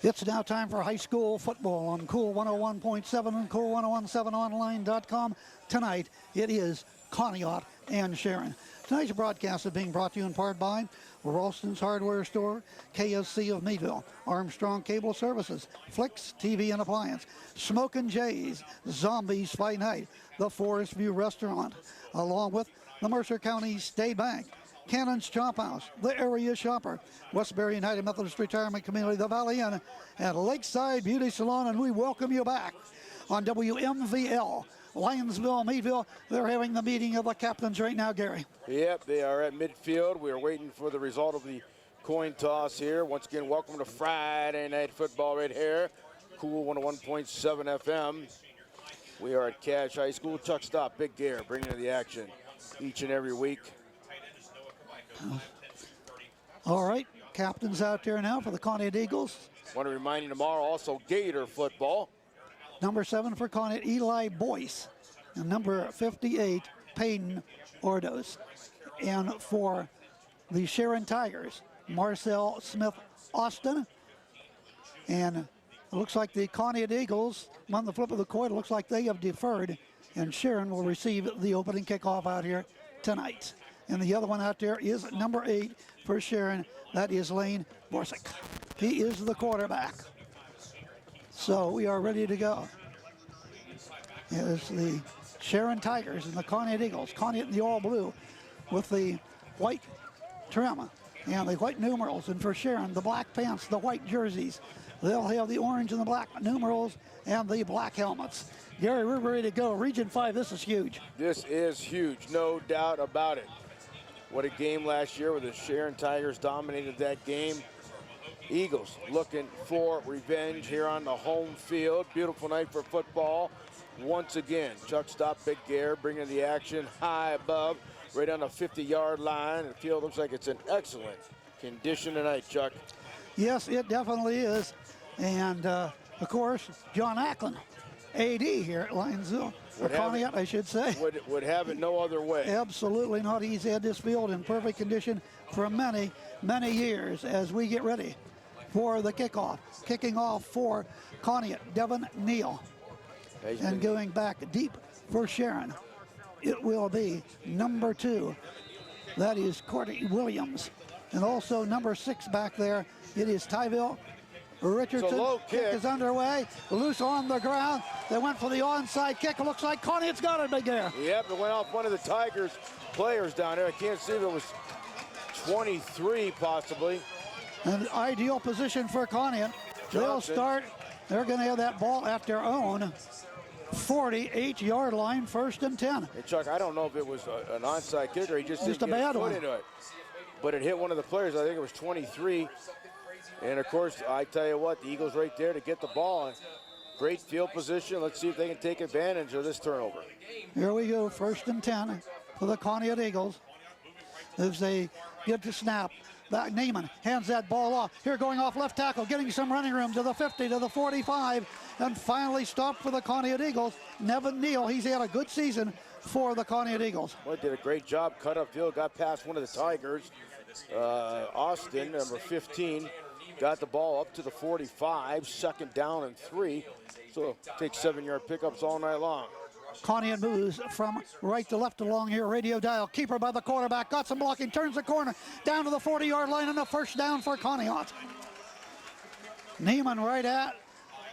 It's now time for high school football on Cool 101.7 and Cool1017online.com. Tonight, it is Conneaut and Sharon. Tonight's broadcast is being brought to you in part by Ralston's Hardware Store, KSC of Meadville, Armstrong Cable Services, Flicks TV and Appliance, Smokin' Jays, Zombies Fight Night, the Forest View Restaurant, along with the Mercer County State Bank, Cannon's Chop House, the Area Shopper, Westbury United Methodist Retirement Community, the Valley Inn, and Lakeside Beauty Salon, and we welcome you back on WMVL. Lionsville, Meadville, they're having the meeting of the captains right now, Gary. Yep, they are at midfield. We are waiting for the result of the coin toss here. Once again, welcome to Friday Night Football right here. Cool 101.7 FM. We are at Cache High School. Chuck Stop, Big Gare, bringing you the action each and every week. All right, captains out there now for the Conneaut Eagles. Want to remind you tomorrow also Gator football. Number 7 for Conneaut, Eli Boyce. And number 58, Peyton Ordos. And for the Sharon Tigers, Marcel Smith Austin. And it looks like the Conneaut Eagles, on the flip of the coin, it looks like they have deferred. And Sharon will receive the opening kickoff out here tonight. And the other one out there is number 8 for Sharon. That is Lane Borsick. He is the quarterback. So we are ready to go. Here's the Sharon Tigers and the Conneaut Eagles. Conneaut in the all blue with the white trim and the white numerals. And for Sharon, the black pants, the white jerseys. They'll have the orange and the black numerals and the black helmets. Gary, we're ready to go. Region 5, this is huge. This is huge, no doubt about it. What a game last year where the Sharon Tigers dominated that game. Eagles looking for revenge here on the home field. Beautiful night for football. Once again, Chuck Stop, Big Gare, bringing the action high above, right on the 50-yard line. The field looks like it's in excellent condition tonight, Chuck. Yes, it definitely is. And, of course, John Ackland, AD here at Lionsville. Conneaut, I should say. Would have it no other way. Absolutely not. He's had this field in perfect condition for many, many years as we get ready for the kickoff. Kicking off for Conneaut, Devin Neal. And going back deep for Sharon, it will be number 2. That is Courtney Williams. And also number 6 back there, it is Tyville Richardson. Low kick is underway, loose on the ground. They went for the onside kick. It looks like Conneaut's got it, Big Air. Yep, it went off one of the Tigers players down there. I can't see if it was 23 possibly. An ideal position for Conneaut. They'll start. They're going to have that ball at their own 48-yard line, 1st and 10. Hey, Chuck, I don't know if it was an onside kick or he just didn't a get bad his foot one. into it. But it hit one of the players. I think it was 23. And, of course, I tell you what, the Eagles right there to get the ball. Great field position. Let's see if they can take advantage of this turnover. Here we go, 1st and 10 for the Conneaut Eagles. As they get the snap. Back, Neiman hands that ball off. Here going off left tackle, getting some running room to the 50, to the 45, and finally stopped for the Conneaut Eagles. Nevin Neal, he's had a good season for the Conneaut Eagles. Well, did a great job, cut up field, got past one of the Tigers. Austin, number 15, got the ball up to the 45, 2nd down and 3. So take 7-yard pickups all night long. Conneaut moves from right to left along here, radio dial. Keeper by the quarterback, got some blocking, turns the corner, down to the 40-yard line, and a 1st down for Conneaut. Neiman right at,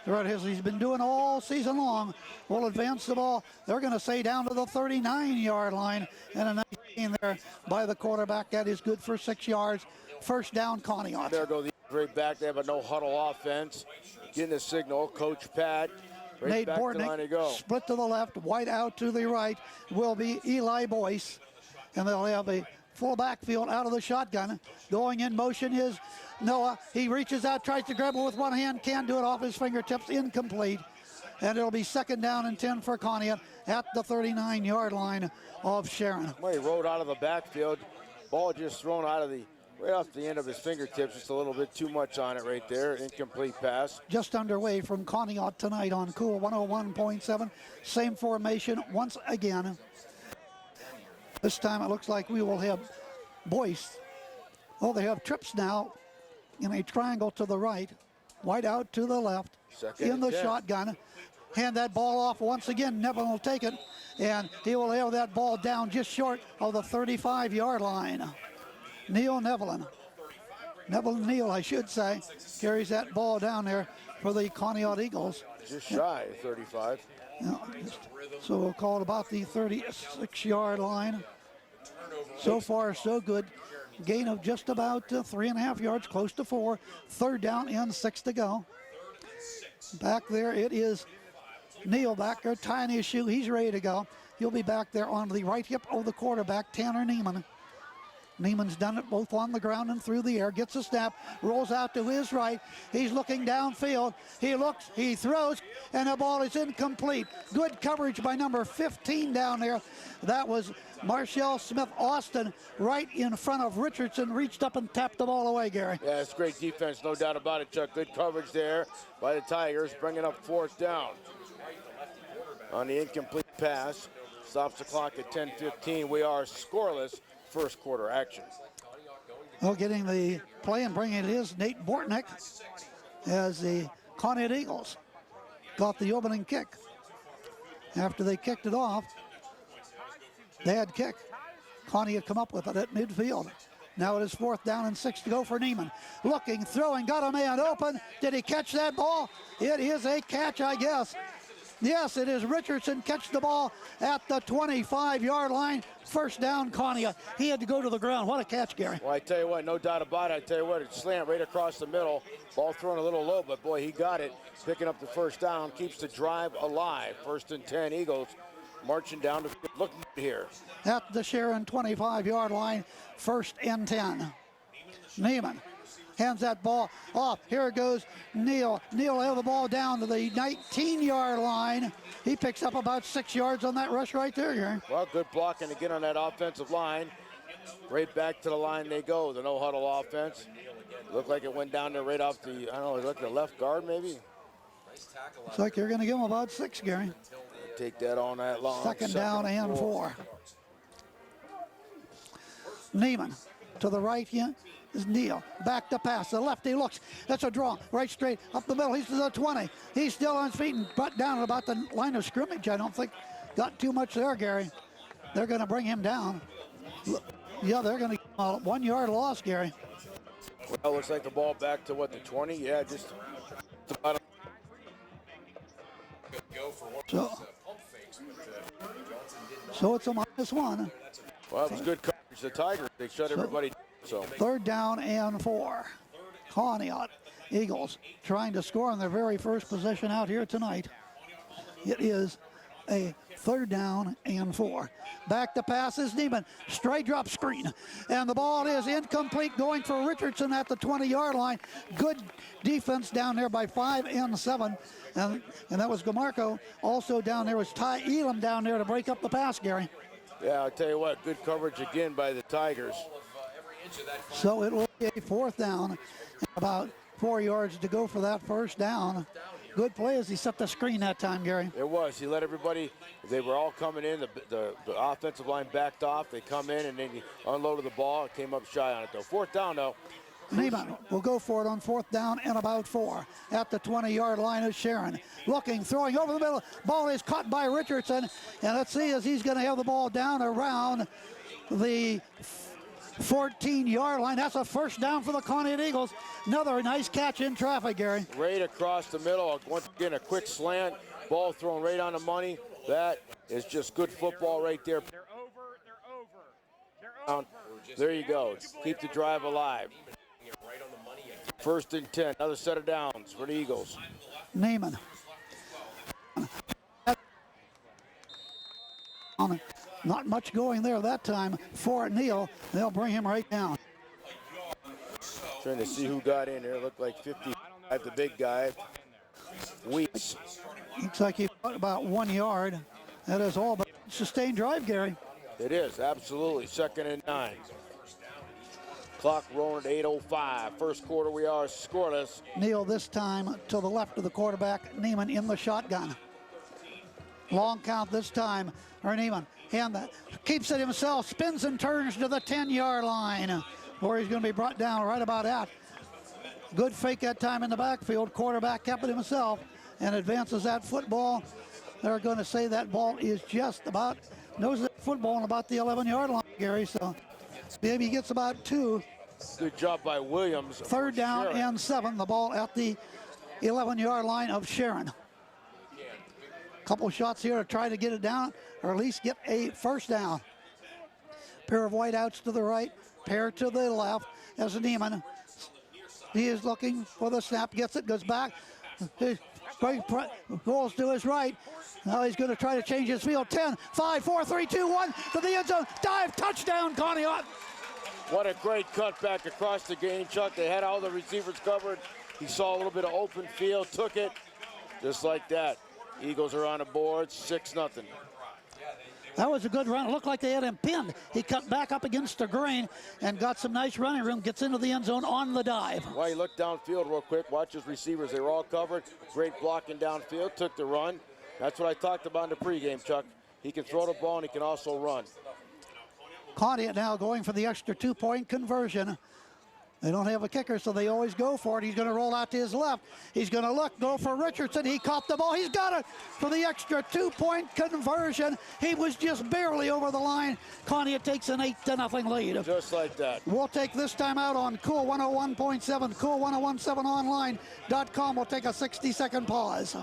as he's been doing all season long, will advance the ball. They're going to say down to the 39-yard line, and a nice gain there by the quarterback. That is good for 6 yards. 1st down, Conneaut. There go the right back. They have a no-huddle offense. Getting a signal, Coach Pat. Right Nate back Bortnick, to go. Split to the left, white out to the right will be Eli Boyce. And they'll have a full backfield out of the shotgun. Going in motion is Noah. He reaches out, tries to grab it with one hand, can't do it off his fingertips, incomplete. And it'll be 2nd down and 10 for Conneaut at the 39-yard line of Sharon. Well, he rode out of the backfield. Ball just thrown out of the right off the end of his fingertips, just a little bit too much on it right there. Incomplete pass. Just underway from Conneaut tonight on Cool 101.7. Same formation once again. This time it looks like we will have Boyce. Oh, they have trips now in a triangle to the right. Wide out to the left. Second in the and 10. shotgun. Hand that ball off once again. Neville will take it, and he will have that ball down just short of the 35-yard line. Neil Neville, I should say, carries that ball down there for the Conneaut Eagles. Just shy of 35. So we'll call it about the 36-yard line. So far, so good. Gain of just about 3.5 yards, close to 4. Third down and 6 to go. Back there, it is Neil back there tying his shoe. He's ready to go. He'll be back there on the right hip of the quarterback, Tanner Neiman. Neiman's done it both on the ground and through the air. Gets a snap, rolls out to his right. He's looking downfield. He looks, he throws, and the ball is incomplete. Good coverage by number 15 down there. That was Marshall Smith Austin right in front of Richardson. Reached up and tapped the ball away, Gary. Yeah, it's great defense, no doubt about it, Chuck. Good coverage there by the Tigers, bringing up 4th down. On the incomplete pass, stops the clock at 10:15. We are scoreless. First quarter action. Well, getting the play and bringing it is Nate Bortnick as the Conneaut Eagles got the opening kick. After they kicked it off, they had kick. Conneaut had come up with it at midfield. Now it is 4th down and 6 to go for Neiman. Looking, throwing, got a man open. Did he catch that ball? It is a catch, I guess. Yes, it is Richardson catch the ball at the 25-yard line. First down, Conneaut. He had to go to the ground. What a catch, Gary. Well, I tell you what, no doubt about it. I tell you what, it slammed right across the middle. Ball thrown a little low, but boy, he got it. Picking up the first down, keeps the drive alive. 1st and 10, Eagles marching down to looking here. At the Sharon 25-yard line, 1st and 10. Neiman hands that ball off. Here it goes Neal. Neal will have the ball down to the 19-yard line. He picks up about 6 yards on that rush right there, Gary. Well, good blocking again on that offensive line. Right back to the line they go, the no-huddle offense. Looked like it went down there right off the, I don't know, like the left guard maybe? Looks like you're going to give him about 6, Gary. Take that all night long. Second down and 4. Neiman to the right here is Neal. Back to pass. The left he looks. That's a draw. Right straight up the middle. He's to the 20. He's still on his feet and butt down at about the line of scrimmage. I don't think got too much there, Gary. They're going to bring him down. Yeah, they're going to give him a 1 yard loss, Gary. Well, looks like the ball back to what, the 20? Yeah, just about so it's a -1. well, it was good coverage. The Tigers, they shut everybody down. So 3rd down and 4. Conneaut Eagles trying to score on their very first possession out here tonight. It is a 3rd down and 4. Back to pass is Neiman. Straight drop screen. And the ball is incomplete, going for Richardson at the 20-yard line. Good defense down there by 5 and 7. And that was Gamarco. Also down there was Ty Elam down there to break up the pass, Gary. yeah, I'll tell you what, good coverage again by the Tigers. So it will be a 4th down, and about 4 yards to go for that first down. Good play as he set the screen that time, Gary. It was. He let everybody, they were all coming in. The offensive line backed off. They come in, and then he unloaded the ball. It came up shy on it, though. 4th down, though. Neiman will go for it on 4th down and about 4. At the 20-yard line is Sharon. Looking, throwing over the middle. Ball is caught by Richardson. And let's see as he's going to have the ball down around the 14-yard line. That's a first down for the Conneaut Eagles. Another nice catch in traffic, Gary. Right across the middle. Once again, a quick slant. Ball thrown right on the money. That is just good football right there. They're over. There you go. Keep the drive alive. 1st and 10. Another set of downs for the Eagles. Neiman. Not much going there that time for Neal. They'll bring him right down. Trying to see who got in there. Looked like 55, the big guy. Weeks. Looks like he got about 1 yard. That is all but sustained drive, Gary. It is, absolutely. 2nd and 9. Clock rolling at 8:05. First quarter, we are scoreless. Neal this time to the left of the quarterback. Neiman in the shotgun. Long count this time. Neiman, hand that. Keeps it himself. Spins and turns to the 10-yard line, where he's going to be brought down right about Good fake that time in the backfield. Quarterback kept it himself and advances that football. They're going to say that ball is just about, knows that football on about the 11-yard line, Gary. So maybe he gets about 2. Good job by Williams. Third down Sharon. and 7. The ball at the 11-yard line of Sharon. Couple shots here to try to get it down, or at least get a first down. Pair of whiteouts to the right, pair to the left as Neiman. He is looking for the snap, gets it, goes back. Goes to his right. Now he's going to try to change his field. 10, 5, 4, 3, 2, 1 to the end zone. Dive, touchdown, Conneaut. What a great cutback across the game, Chuck. They had all the receivers covered. He saw a little bit of open field, took it, just like that. Eagles are on the board, 6-0. That was a good run. It looked like they had him pinned. He cut back up against the grain and got some nice running room, gets into the end zone on the dive. Well, he looked downfield real quick. Watch his receivers. They were all covered. Great blocking downfield, took the run. That's what I talked about in the pregame, Chuck. He can throw the ball and he can also run. Conneaut now going for the extra 2-point conversion. They don't have a kicker, so they always go for it. He's going to roll out to his left. He's going to look, go for Richardson. He caught the ball. He's got it for the extra 2-point conversion. He was just barely over the line. Conneaut takes an 8-0 lead. Just like that. We'll take this time out on Cool 101.7, cool1017online.com. We'll take a 60-second pause.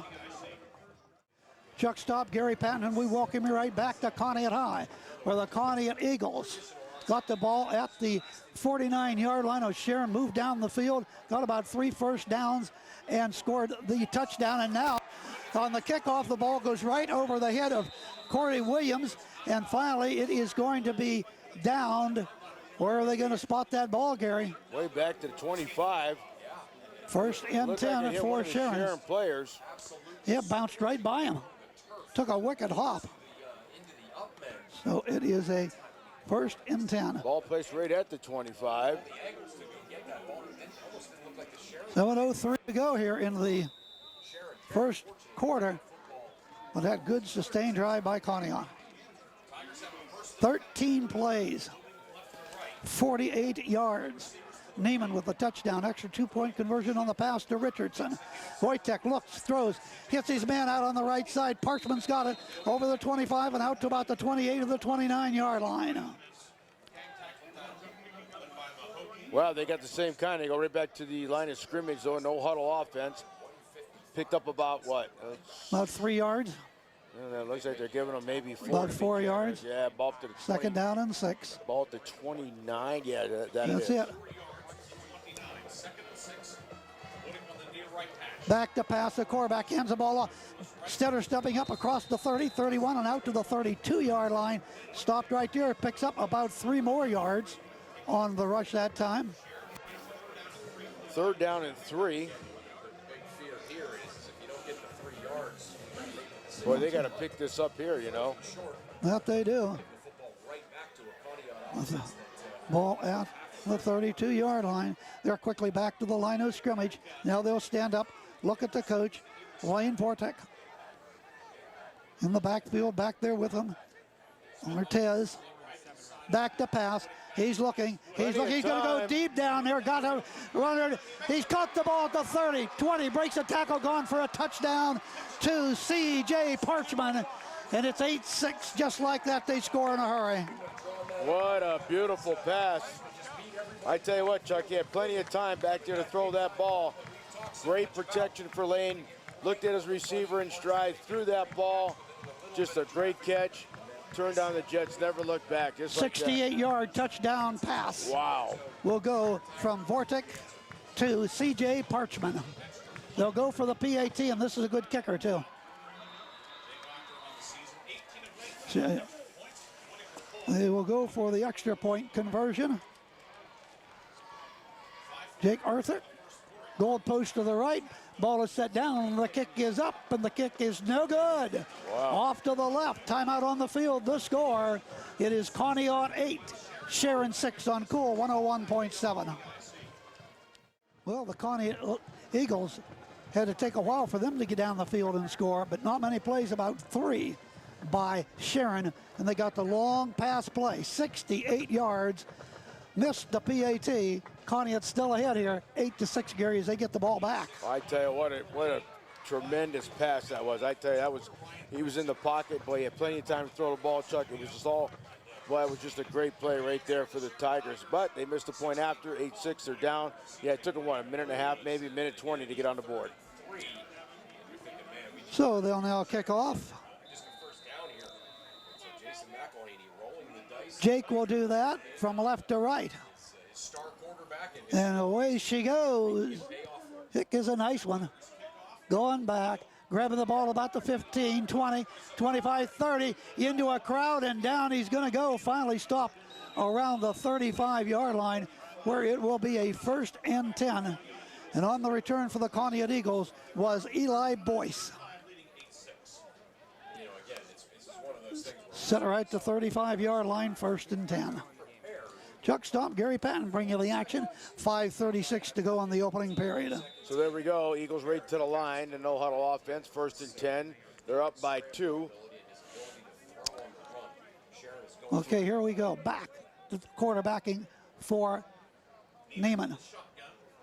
Chuck Stop, Gary Patton, and we welcome you right back to Conneaut High, where the Conneaut Eagles got the ball at the 49-yard line. Sharon moved down the field, got about 3 first downs, and scored the touchdown. And now on the kickoff, the ball goes right over the head of Corey Williams. And finally, it is going to be downed. Where are they going to spot that ball, Gary? Way back to the 25. First and 10 for Sharon. Sharon players. It bounced right by him. Took a wicked hop. So it is a first and 10. Ball placed right at the 25. 7:03 to go here in the first quarter. But that good sustained drive by Conneaut. 13 plays, 48 yards. Neiman with the touchdown, extra 2-point conversion on the pass to Richardson. Wojtek looks, throws, hits his man out on the right side. Parchman's got it over the 25 and out to about the 28 of the 29-yard line. Well, they got the same kind. They go right back to the line of scrimmage, though. No huddle offense. Picked up about what? About 3 yards. It looks like they're giving them maybe 4. About 4 yards. Yeah, ball up to the 20. Second down and 6. Ball at the 29. Yeah, that's it. Back to pass, the quarterback hands the ball off. Stetter stepping up across the 30, 31, and out to the 32-yard line. Stopped right there, picks up about 3 more yards on the rush that time. Third down and 3. Boy, they got to pick this up here, you know. That they do. With the ball at the 32-yard line. They're quickly back to the line of scrimmage. Now they'll stand up, look at the coach, Wayne Vortek. In the backfield, back there with him. Ortez. Back to pass. He's looking. He's looking. He's going to go deep down there. Got a runner. He's caught the ball at the 30, 20. Breaks a tackle. Gone for a touchdown to C.J. Parchman. And it's 8-6. Just like that, they score in a hurry. What a beautiful pass. I tell you what, Chuck, he had plenty of time back there to throw that ball. Great protection for Lane. Looked at his receiver in stride. Threw that ball. Just a great catch. Turned on the Jets, never looked back. 68-yard touchdown pass. Wow. Will go from Vortek to C.J. Parchman. They'll go for the PAT, and this is a good kicker, too. They will go for the extra point conversion. Jake Arthur, goal post to the right. Ball is set down, and the kick is up, and the kick is no good. Wow. Off to the left, timeout on the field. The score, it is Conneaut 8, Sharon 6 on Cool 101.7. Well, the Conneaut Eagles had to take a while for them to get down the field and score, but not many plays, about 3 by Sharon, and they got the long pass play, 68 yards, missed the PAT. Conneaut still ahead here, 8-6, Gary, as they get the ball back. I tell you what a tremendous pass that was. I tell you, he was in the pocket, but he had plenty of time to throw the ball, Chuck. It was just it was just a great play right there for the Tigers. But they missed a point after, 8-6, they're down. Yeah, it took them, what, a minute and a half, maybe a minute 20 to get on the board. So they'll now kick off. Jake will do that from left to right. And away she goes. Hick is a nice one. Going back, grabbing the ball about the 15, 20, 25, 30, into a crowd and down he's going to go. Finally stopped around the 35-yard line, where it will be a 1st and 10. And on the return for the Conneaut Eagles was Eli Boyce. Set right to 35-yard line, 1st and 10. Chuck Stomp, Gary Patton bring you the action. 5:36 to go on the opening period. So there we go. Eagles right to the line. The no-huddle offense, 1st and 10. They're up by 2. Okay, here we go. Back to quarterbacking for Neiman.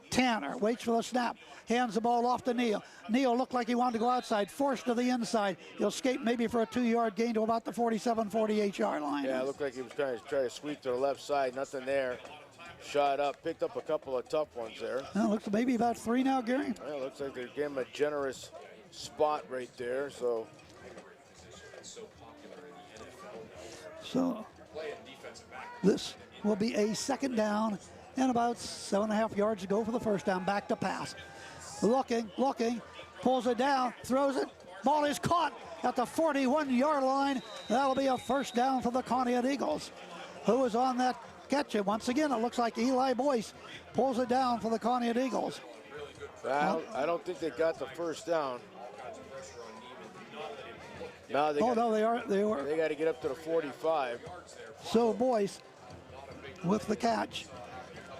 Tanner waits for the snap, hands the ball off to Neal. Neal looked like he wanted to go outside, forced to the inside. He'll escape maybe for a 2-yard gain to about the 47, 48-yard line. Yeah, it looked like he was trying to sweep to the left side. Nothing there. Shot up, picked up a couple of tough ones there. Well, looks maybe about 3 now, Gary. Well, looks like they're giving him a generous spot right there. So this will be a 2nd down and about 7.5 yards to go for the 1st down. Back to pass. Looking, pulls it down, throws it. Ball is caught at the 41-yard line. That'll be a 1st down for the Conneaut Eagles. Who is on that catch? And once again, it looks like Eli Boyce pulls it down for the Conneaut Eagles. I don't think they got the 1st down. No, they got to get up to the 45. So Boyce, with the catch,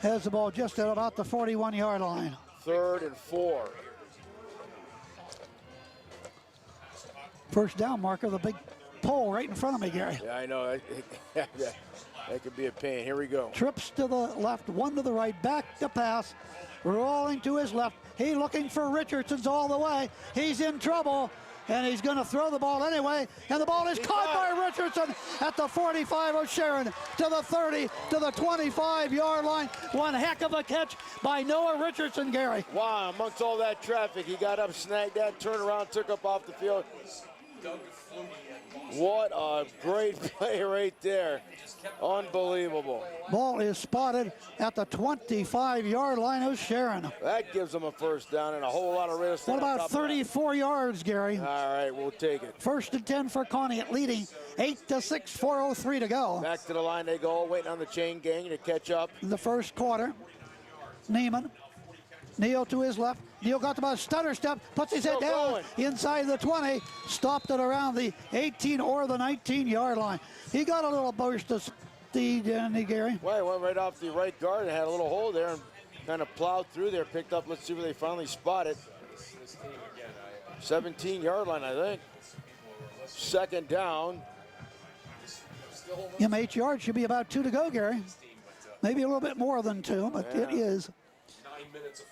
has the ball just at about the 41-yard line. 3rd and 4. 1st down marker, the big pole right in front of me, Gary. Yeah, I know. That could be a pain. Here we go. Trips to the left, one to the right, back to pass, rolling to his left. He looking for Richardson's all the way. He's in trouble, and he's going to throw the ball anyway, and the ball is caught by Richardson at the 45 of Sharon, to the 30, to the 25-yard line. One heck of a catch by Noah Richardson, Gary. Wow, amongst all that traffic, he got up, snagged that, turned around, took up off the field. What a great play right there. Unbelievable. Ball is spotted at the 25-yard line of Sharon. That gives them a 1st down and a whole lot of risk. What about 34 yards, Gary? All right, we'll take it. 1st and 10 for Conneaut, leading 8-6, 4:03 to go. Back to the line they go, waiting on the chain gang to catch up. In the 1st quarter, Neiman. Neal to his left. Neal got about a stutter step, puts his head down inside the 20, stopped it around the 18 or the 19-yard line. He got a little burst of speed, didn't he, Gary? Well, he went right off the right guard and had a little hole there and kind of plowed through there, picked up. Let's see where they finally spot it. 17-yard line, I think. 2nd down. Give him 8 yards, should be about 2 to go, Gary. Maybe a little bit more than 2, but it is.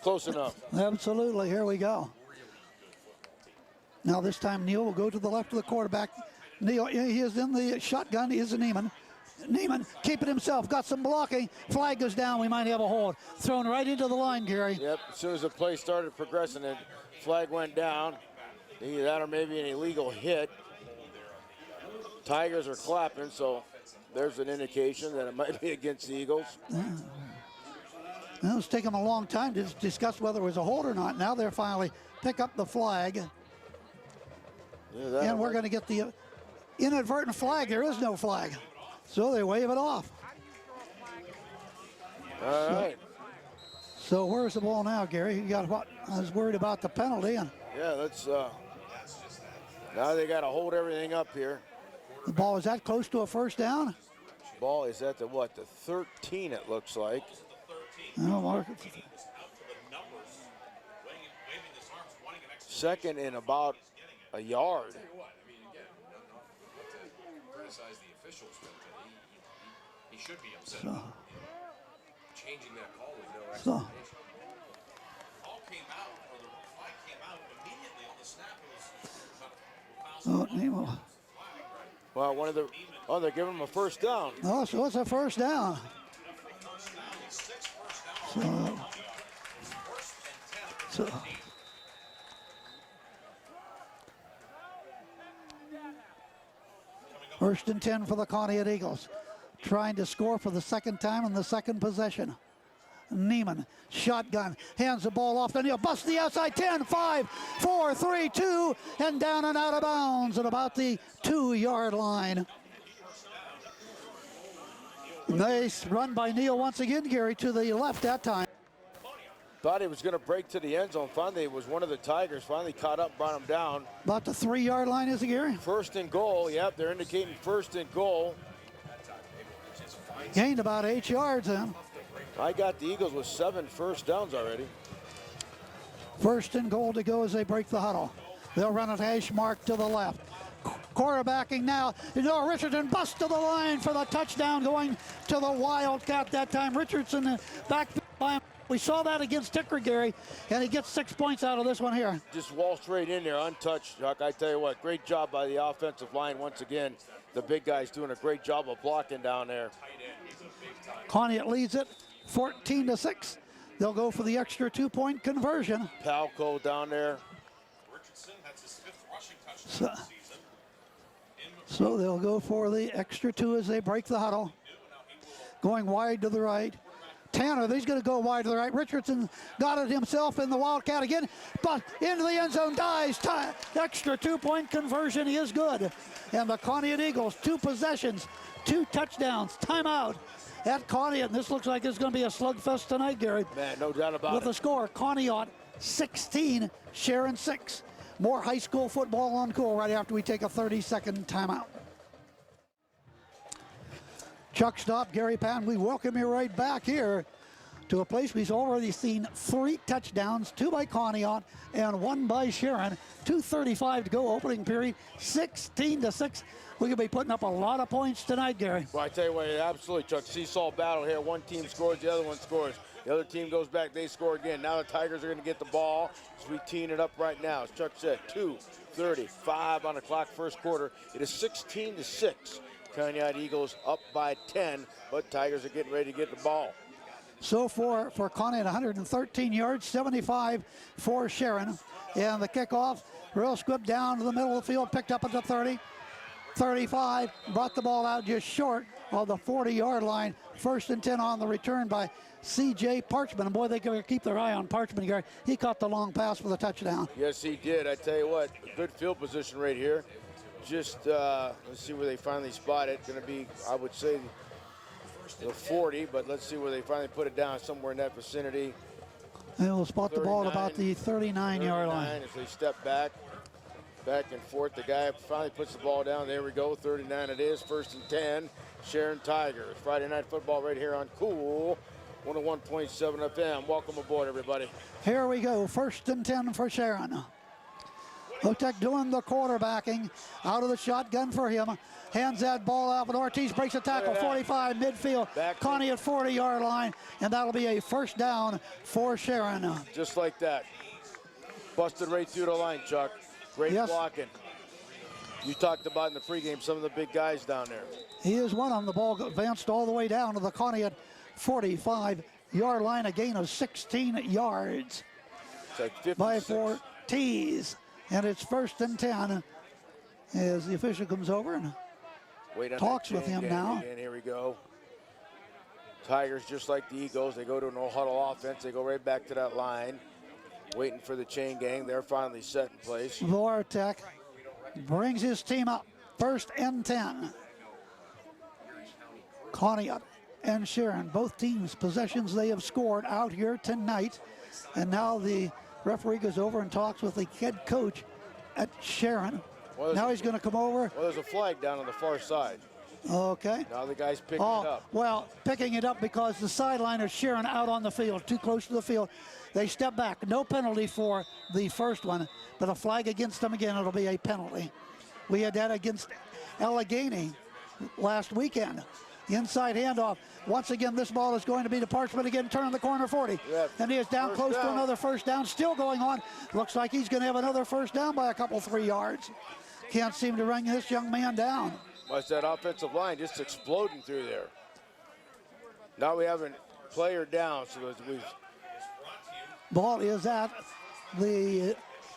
Close enough. Absolutely, here we go. Now this time Neal will go to the left of the quarterback. Neal, he is in the shotgun, is Neiman. Neiman keeping himself, got some blocking. Flag goes down, we might have a hold. Thrown right into the line, Gary. Yep, as soon as the play started progressing, and flag went down. Either that or maybe an illegal hit. Tigers are clapping, so there's an indication that it might be against the Eagles. Well, it's taken them a long time to discuss whether it was a hold or not. Now they're finally pick up the flag. Yeah, and we're going to get the inadvertent flag. There is no flag. So they wave it off. All right. So where's the ball now, Gary? You got what? I was worried about the penalty. And yeah, let's. Now they got to hold everything up here. the ball is that close to a 1st down? Ball is at the what? The 13, it looks like. No, Mark. 2nd and about a yard. So, Nemo. Well, they're giving him a first down. Oh, so it's a first down. So first and 10 for the Conneaut Eagles. Trying to score for the second time in the second possession. Neiman, shotgun, hands the ball off the knee, busts the outside, 10, 5, 4, 3, 2, and down and out of bounds at about the 2-yard line. Nice run by Neal once again, Gary, to the left that time. Thought he was going to break to the end zone. Finally, it was one of the Tigers. Finally caught up, brought him down. About the 3-yard line, is it, Gary? First and goal. Yep, they're indicating first and goal. Gained about 8 yards then. I got the Eagles with 7 first downs already. First and goal to go as they break the huddle. They'll run it hash mark to the left. Quarterbacking now. Richardson busts to the line for the touchdown, going to the Wildcat that time. Richardson back line. We saw that against Ticker, Gary, and he gets 6 points out of this one here. Just waltzed right in there, untouched, Chuck. I tell you what, great job by the offensive line once again. The big guy's doing a great job of blocking down there. Conneaut leads it 14-6. They'll go for the extra 2-point conversion. Palco down there. So they'll go for the extra 2 as they break the huddle. Going wide to the right. Tanner, he's going to go wide to the right. Richardson got it himself in the Wildcat again, but into the end zone, dives. Extra 2-point conversion, he is good. And the Conneaut Eagles, 2 possessions, 2 touchdowns, timeout at Conneaut. And this looks like it's going to be a slugfest tonight, Gary. Man, no doubt about it. With the score, Conneaut 16, Sharon 6. More high school football on cool right after we take a 30-second timeout. Chuck Stop, Gary Patton, we welcome you right back here to a place we've already seen 3 touchdowns, 2 by Conneaut and 1 by Sharon. 2:35 to go, opening period, 16-6. We could be putting up a lot of points tonight, Gary. Well, I tell you what, absolutely, Chuck. Seesaw battle here. One team scores, the other one scores. The other team goes back, they score again. Now the Tigers are going to get the ball as we teeing it up right now. As Chuck said, 2:35 on the clock, first quarter. It is 16-6. Conneaut Eagles up by 10, but Tigers are getting ready to get the ball. So for Conneaut, 113 yards, 75 for Sharon. And the kickoff, real squib down to the middle of the field, picked up at the 30, 35, brought the ball out just short of the 40-yard line. First and 10 on the return by C.J. Parchman. And boy, they can keep their eye on Parchman, Gary. He caught the long pass for the touchdown. Yes, he did. I tell you what, good field position right here. Just, let's see where they finally spot it. Going to be, I would say, the 40, but let's see where they finally put it down, somewhere in that vicinity. They will spot the ball at about the 39-yard line. As they step back and forth. The guy finally puts the ball down. There we go, 39 it is. First and 10, Sharon Tigers. Friday Night Football right here on Cool 101.7 FM. Welcome aboard, everybody. Here we go, first and 10 for Sharon. Otek doing the quarterbacking, out of the shotgun for him. Hands that ball out, and Ortiz breaks a tackle, 45 midfield. Connie at 40-yard line, and that'll be a first down for Sharon. Just like that. Busted right through the line, Chuck. Great blocking. You talked about in the pregame some of the big guys down there. He is one on the ball, advanced all the way down to the Conneaut 45-yard line, a gain of 16 yards. It's like 56. By Ortiz. And it's first and 10 as the official comes over and talks with him now. And here we go. Tigers, just like the Eagles, they go to a no-huddle offense. They go right back to that line, waiting for the chain gang. They're finally set in place. Vortek brings his team up. First and 10. Conneaut and Sharon, both teams' possessions they have scored out here tonight. And now the referee goes over and talks with the head coach at Sharon. Well, now he's going to come over. Well, there's a flag down on the far side. Okay. Now the guy's picking it up. Well, picking it up because the sideline is Sharon out on the field, too close to the field. They step back. No penalty for the first one, but a flag against them again. It'll be a penalty. We had that against Allegheny last weekend. Inside handoff. Once again, this ball is going to be to Parchman again, turning the corner 40. Yep. And he is down First close to down. another first down. Still going on. Looks like he's going to have another first down by a couple, 3 yards. Can't seem to run this young man down. Watch that offensive line just exploding through there. Now we have a player down, so we've Ball is at the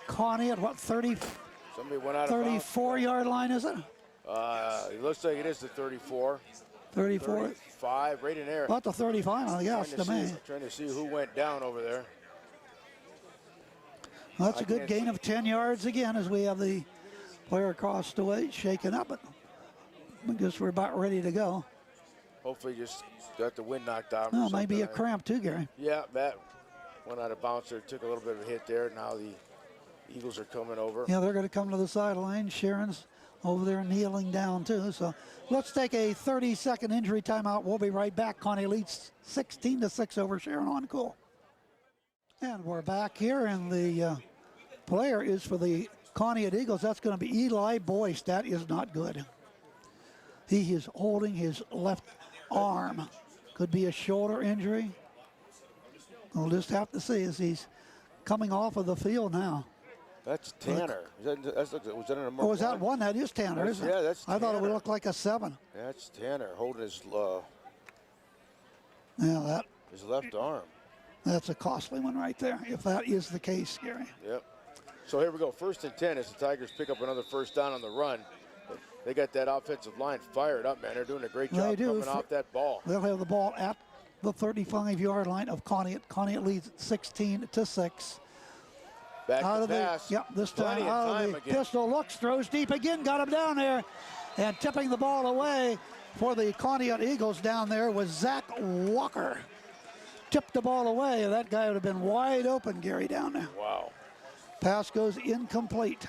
Conneaut, what, 30, somebody went out of bounds. 34-yard line, is it? It looks like it is the 34. 34. 35, right in there. About the 35, I guess, to me. Trying to see who went down over there. Well, that's a good gain of 10 yards again as we have the player across the way shaken up. But I guess we're about ready to go. Hopefully just got the wind knocked out. Well, maybe a cramp too, Gary. Yeah, that went out of bounds there. Took a little bit of a hit there. Now the Eagles are coming over. Yeah, they're going to come to the sideline. Sharon's over there kneeling down too. So let's take a 30-second injury timeout. We'll be right back. Conneaut leads 16-6 over Sharon on Cool. And we're back here, and the player is for the Conneaut Eagles. That's going to be Eli Boyce. That is not good. He is holding his left arm. Could be a shoulder injury. We'll just have to see as he's coming off of the field now. That's Tanner. Was that a number Oh, is that one? That is Tanner, isn't it? Yeah, that's I thought it would Tanner. look like a 7. That's Tanner holding his Yeah, left arm. that's a costly one right there, if that is the case, Gary. Yep. So here we go. 1st and 10 as the Tigers pick up another first down on the run. They got that offensive line fired up, man. They're doing a great job coming off that ball. They'll have the ball at the 35-yard line of Conneaut. Conneaut leads 16-6. Back Out to of pass. Yep, this time Plenty of out of time the again. pistol, looks, throws deep again, got him down there. And tipping the ball away for the Conneaut Eagles down there was Zach Walker. Tipped the ball away. That guy would have been wide open, Gary, down there. Wow. Pass goes incomplete.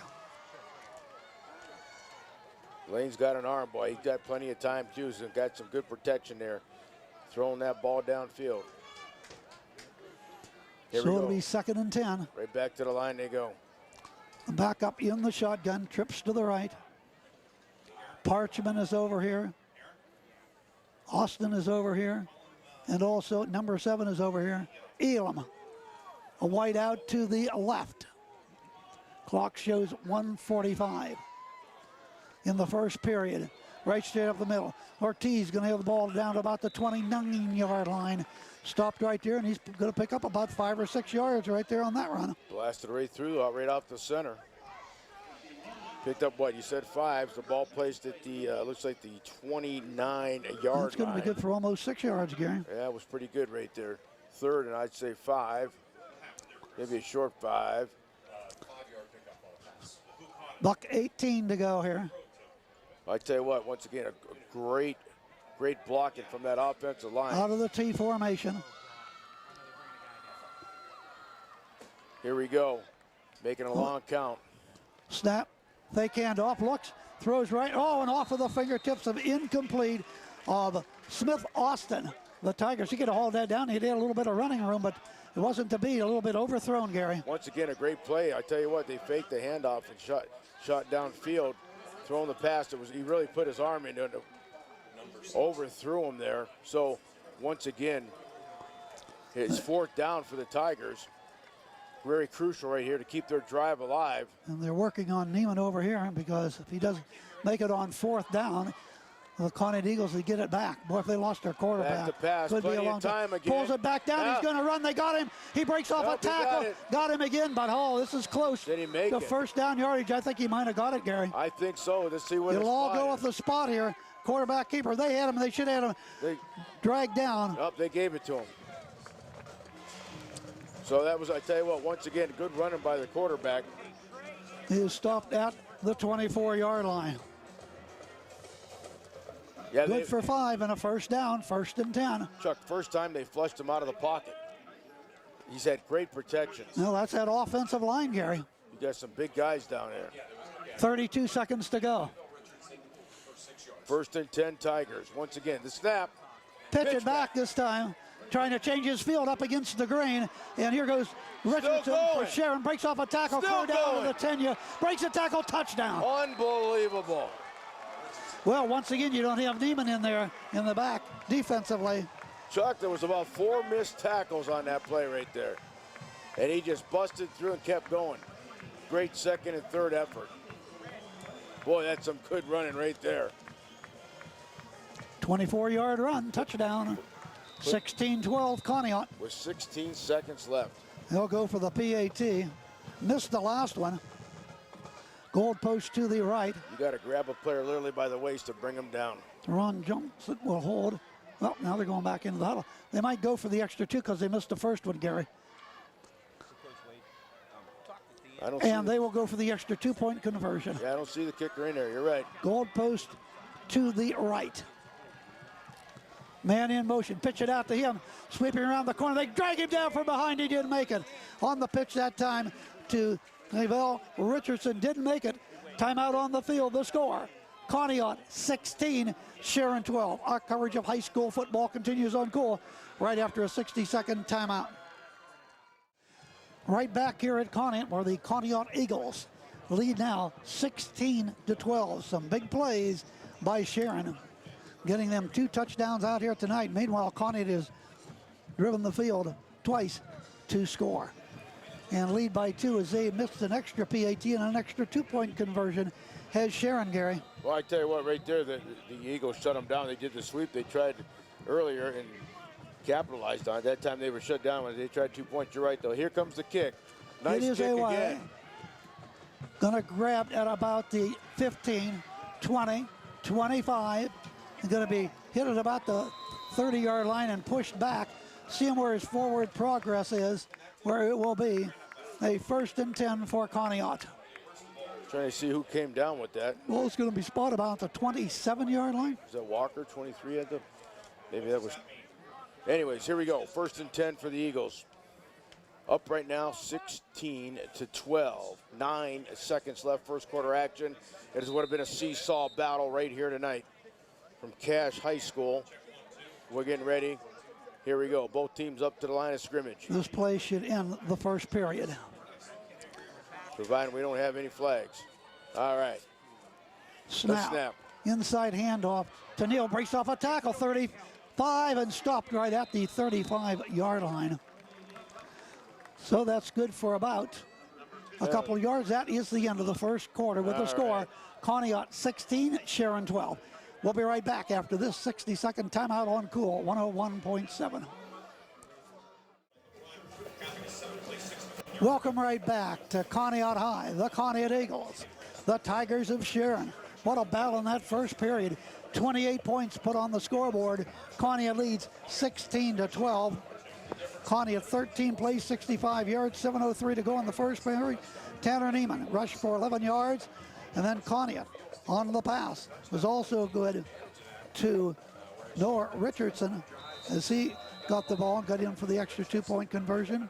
Lane's got an arm, boy. He's got plenty of time, too, so got some good protection there. Throwing that ball downfield. Here So we it'll go. be 2nd and 10. Right back to the line they go. Back up in the shotgun, trips to the right. Parchman is over here. Austin is over here. And also number 7 is over here. Elam. A wide out to the left. Clock shows 1:45 in the first period. Right straight up the middle. Ortiz going to have the ball down to about the 29-yard line. Stopped right there, and he's going to pick up about 5 or 6 yards right there on that run. Blasted right through, right off the center. Picked up what, you said 5. The ball placed at the, looks like the 29-yard line. That's going to be good for almost 6 yards, Gary. Yeah, it was pretty good right there. 3rd, and I'd say 5. Maybe a short 5. Buck 18 to go here. I tell you what, once again, a great blocking from that offensive line. Out of the T formation. Here we go, making a long count. Snap, fake handoff, looks, throws right, oh, and off of the fingertips of incomplete of Smith Austin. The Tigers, he could have hauled that down. He had a little bit of running room, but it wasn't to be. A little bit overthrown, Gary. Once again, a great play. I tell you what, they faked the handoff and shot downfield, throwing the pass. He really put his arm into it, overthrew him there. So once again, it's 4th down for the Tigers. Very crucial right here to keep their drive alive. And they're working on Neiman over here because if he doesn't make it on 4th down, the Conneaut Eagles will get it back. Boy, if they lost their quarterback, Back to pass, could be a plenty long of time again. Pulls it back down. Yeah. He's going to run. They got him. He breaks off a Nope, he got tackle. it. Got him again, but oh, this is close. Did he make the it? first down yardage? I think he might have got it, Gary. I think so. Let's see what It'll his all spot go is. with the spot here. Quarterback keeper. They had him. They should have had him dragged down. Oh, they gave it to him. So that was, I tell you what, once again, good running by the quarterback. He is stopped at the 24-yard line. Yeah, Good for 5 and a first down, 1st and 10. Chuck, first time they flushed him out of the pocket. He's had great protections. No, that's that offensive line, Gary. You got some big guys down there. 32 seconds to go. 1st and 10 Tigers. Once again, the snap. Pitch it back this time. Trying to change his field up against the green. And here goes Richardson for Sharon. Breaks off a tackle. Still Clear down going. to the 10. Breaks a tackle. Touchdown. Unbelievable. Well, once again, you don't have Neiman in there in the back defensively. Chuck, there was about 4 missed tackles on that play right there. And he just busted through and kept going. Great second and third effort. Boy, that's some good running right there. 24-yard run, touchdown. 16-12, Conneaut. With 16 seconds left. They'll go for the PAT. Missed the last one. Goal post to the right. You got to grab a player literally by the waist to bring him down. Ron Johnson will hold. Well, now they're going back into the huddle. They might go for the extra 2 because they missed the first one, Gary. And they will go for the extra 2-point conversion. Yeah, I don't see the kicker in there. You're right. Goal post to the right. Man in motion. Pitch it out to him. Sweeping around the corner. They drag him down from behind. He didn't make it. On the pitch that time to Meadville. Richardson didn't make it. Timeout on the field. The score. Conneaut 16, Sharon 12. Our coverage of high school football continues on Cool right after a 60-second timeout. Right back here at Conneaut, where the Conneaut Eagles lead now 16-12. Some big plays by Sharon, getting them 2 touchdowns out here tonight. Meanwhile, Conneaut has driven the field twice to score. And lead by 2 as they missed an extra PAT and an extra 2-point conversion. Has Sharon, Gary. Well, I tell you what, right there, the Eagles shut them down. They did the sweep they tried earlier and capitalized on it. That time they were shut down when they tried 2 points. You're right, though. Here comes the kick. Nice kick again. Gonna grab at about the 15, 20, 25. He's gonna be hit at about the 30-yard line and pushed back. Seeing where his forward progress is, where it will be a 1st and 10 for Conneaut. Trying to see who came down with that. Well, it's going to be spotted about the 27-yard line. Is that Walker, 23 at the? Maybe that was. Anyways, here we go. 1st and 10 for the Eagles. Up right now, 16-12. 9 seconds left, first quarter action. It would have been a seesaw battle right here tonight from Cache High School. We're getting ready. Here we go. Both teams up to the line of scrimmage. This play should end the first period. Provided we don't have any flags. All right. Snap. Inside handoff to Neal. Breaks off a tackle. 35 and stopped right at the 35-yard line. So that's good for about a couple of yards. That is the end of the first quarter with the score. Right. Conneaut 16, Sharon 12. We'll be right back after this 60-second timeout on Cool 101.7. Welcome right back to Conneaut High, the Conneaut Eagles, the Tigers of Sharon. What a battle in that first period. 28 points put on the scoreboard. Conneaut leads 16-12. Conneaut 13 plays, 65 yards, 7:03 to go in the first period. Tanner Neiman rushed for 11 yards, and then Conneaut on the pass was also good to Noah Richardson as he got the ball and got in for the extra 2-point conversion.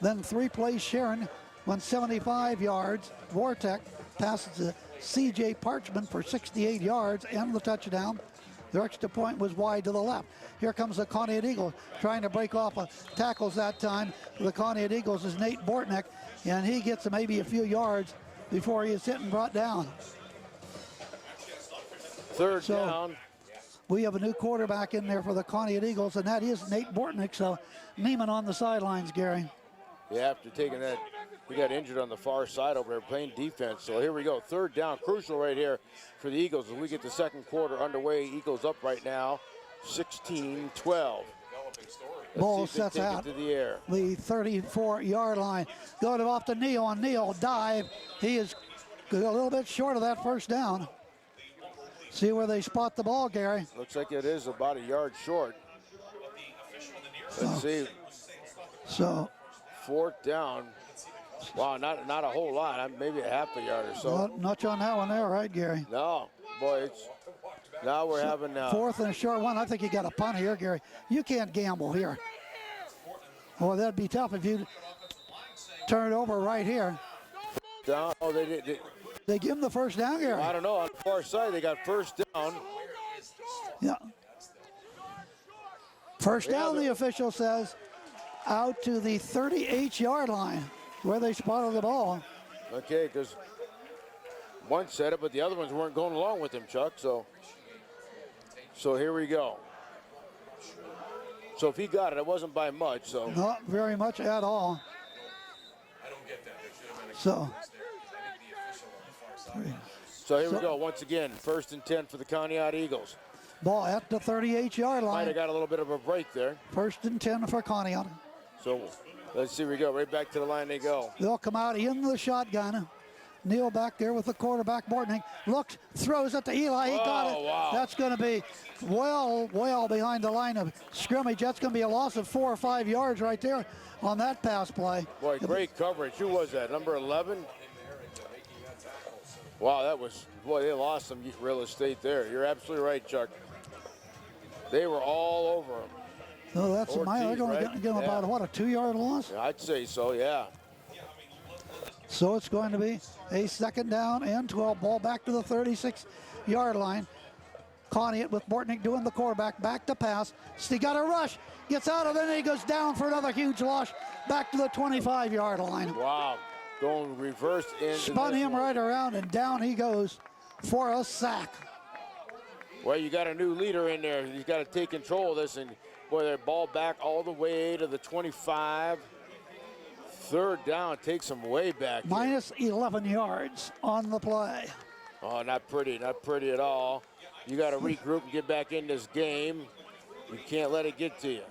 Then 3 plays, Sharon went 75 yards. Vortek passes to C.J. Parchman for 68 yards and the touchdown. Their extra point was wide to the left. Here comes the Conneaut Eagles trying to break off tackles that time. The Conneaut Eagles is Nate Bortnick, and he gets maybe a few yards before he is hit and brought down. Third down. We have a new quarterback in there for the Conneaut Eagles, and that is Nate Bortnick. So Neiman on the sidelines, Gary. Yeah, after taking that, he got injured on the far side over there playing defense. So here we go, 3rd down, crucial right here for the Eagles as we get the second quarter underway. Eagles up right now, 16-12. Ball sets out to the air. The 34-yard line. Going off to Neal, and Neal dive. He is a little bit short of that first down. See where they spot the ball, Gary. Looks like it is about a yard short. Let's see. So 4th down. Wow, not a whole lot. Maybe a half a yard or so. Not much on that one there, right, Gary? No, boy, now we're having 4th and a short one. I think you got a punt here, Gary. You can't gamble here. Well, that'd be tough if you turn it over right here. Down. Oh, they did. They give him the first down, Gary. I don't know. On the far side, they got first down. Yeah. First down, the official says, out to the 38-yard line where they spotted the ball. Okay, because one said it, but the other ones weren't going along with him, Chuck. So here we go. So if he got it, it wasn't by much. So not very much at all. So here we go. Once again, 1st and 10 for the Conneaut Eagles. Ball at the 38-yard line. Might have got a little bit of a break there. 1st and 10 for Conneaut. So let's see, we go right back to the line they go. They'll come out in the shotgun. Neil back there with the quarterback, Bortnick. Looks, throws it to Eli. He got it. Wow. That's going to be well behind the line of scrimmage. That's going to be a loss of 4 or 5 yards right there on that pass play. Boy, great coverage. Who was that? Number 11? Wow, that was, boy, they lost some real estate there. You're absolutely right, Chuck. They were all over him. So that's they're going to get about, what, a 2-yard loss? Yeah, I'd say so, yeah. So it's going to be a 2nd down and 12. Ball back to the 36-yard line. Conneaut with Bortnick doing the quarterback. Back to pass. He got a rush. Gets out of it and he goes down for another huge loss. Back to the 25-yard line. Wow. Going reverse in. Spun him right around and down he goes for a sack. Well, you got a new leader in there. He's got to take control of this. And, boy, that ball back all the way to the 25. 3rd down takes him way back. Minus 11 yards on the play. Oh, not pretty at all. You got to regroup and get back in this game. You can't let it get to you.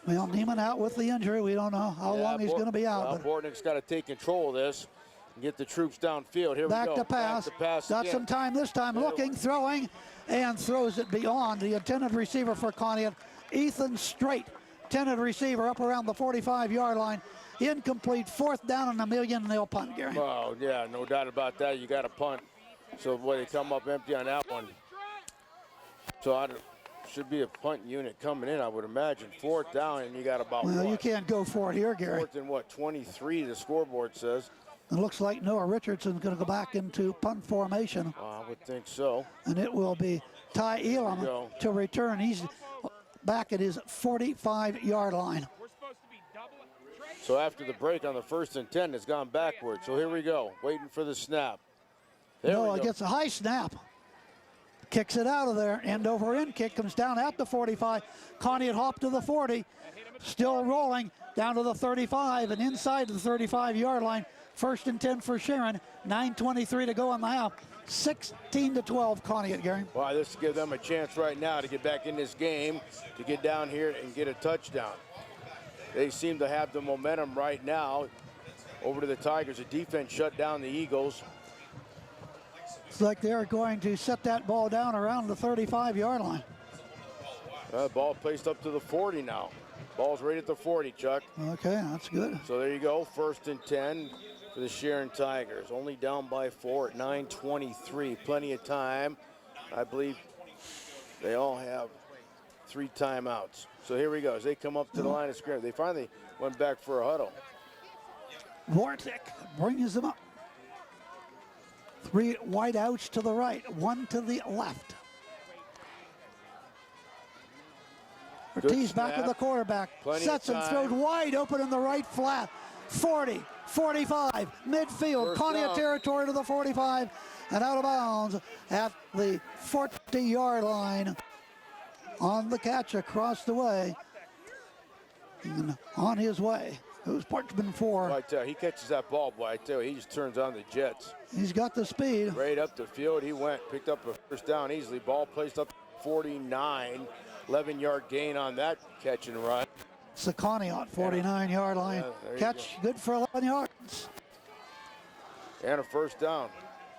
Well, Neiman out with the injury. We don't know how long he's going to be out. Well, Bortnick's got to take control of this and get the troops downfield. Here we go. Back to pass. Got some time this time. Looking, throwing, and throws it beyond the intended receiver for Conneaut. Ethan Strait, intended receiver up around the 45-yard line. Incomplete. 4th down and 1,000,000, and they'll punt, Gary. Oh, yeah, no doubt about that. You got to punt. So, boy, they come up empty on that one. So, should be a punt unit coming in, I would imagine. 4th down, and you got about Well, you can't go for it here, Gary. 4th and what, 23, the scoreboard says. It looks like Noah Richardson's going to go back into punt formation. I would think so. And it will be Ty Elam to return. He's back at his 45-yard line. So after the break on the 1st and 10, it's gone backward. So here we go, waiting for the snap. Noah gets a high snap. Kicks it out of there. End over end kick comes down at the 45. Conneaut hop to the 40. Still rolling down to the 35 and inside the 35-yard line. 1st and 10 for Sharon. 9:23 to go on the half. 16-12 Conneaut, Gary. Well, this will give them a chance right now to get back in this game, to get down here and get a touchdown. They seem to have the momentum right now over to the Tigers. The defense shut down the Eagles. It's like they're going to set that ball down around the 35-yard line. Ball placed up to the 40 now. Ball's right at the 40, Chuck. Okay, that's good. So there you go, 1st and 10 for the Sharon Tigers. Only down by 4 at 9:23. Plenty of time. I believe they all have 3 timeouts. So here we go. As they come up to the line of scrimmage, they finally went back for a huddle. Vortek brings them up. 3 wide outs to the right, 1 to the left. Ortiz back to the quarterback. Sets and throws wide open in the right flat. 40, 45, midfield. Conneaut territory to the 45 and out of bounds at the 40-yard line. On the catch across the way. And on his way. It was Parchman 4. Boy, I tell you, he catches that ball, boy. I tell you, he just turns on the jets. He's got the speed. Right up the field, he went, picked up a 1st down easily. Ball placed up 49. 11-yard gain on that catch and run. It's the Conneaut 49-yard line. Catch good for 11 yards. And a 1st down.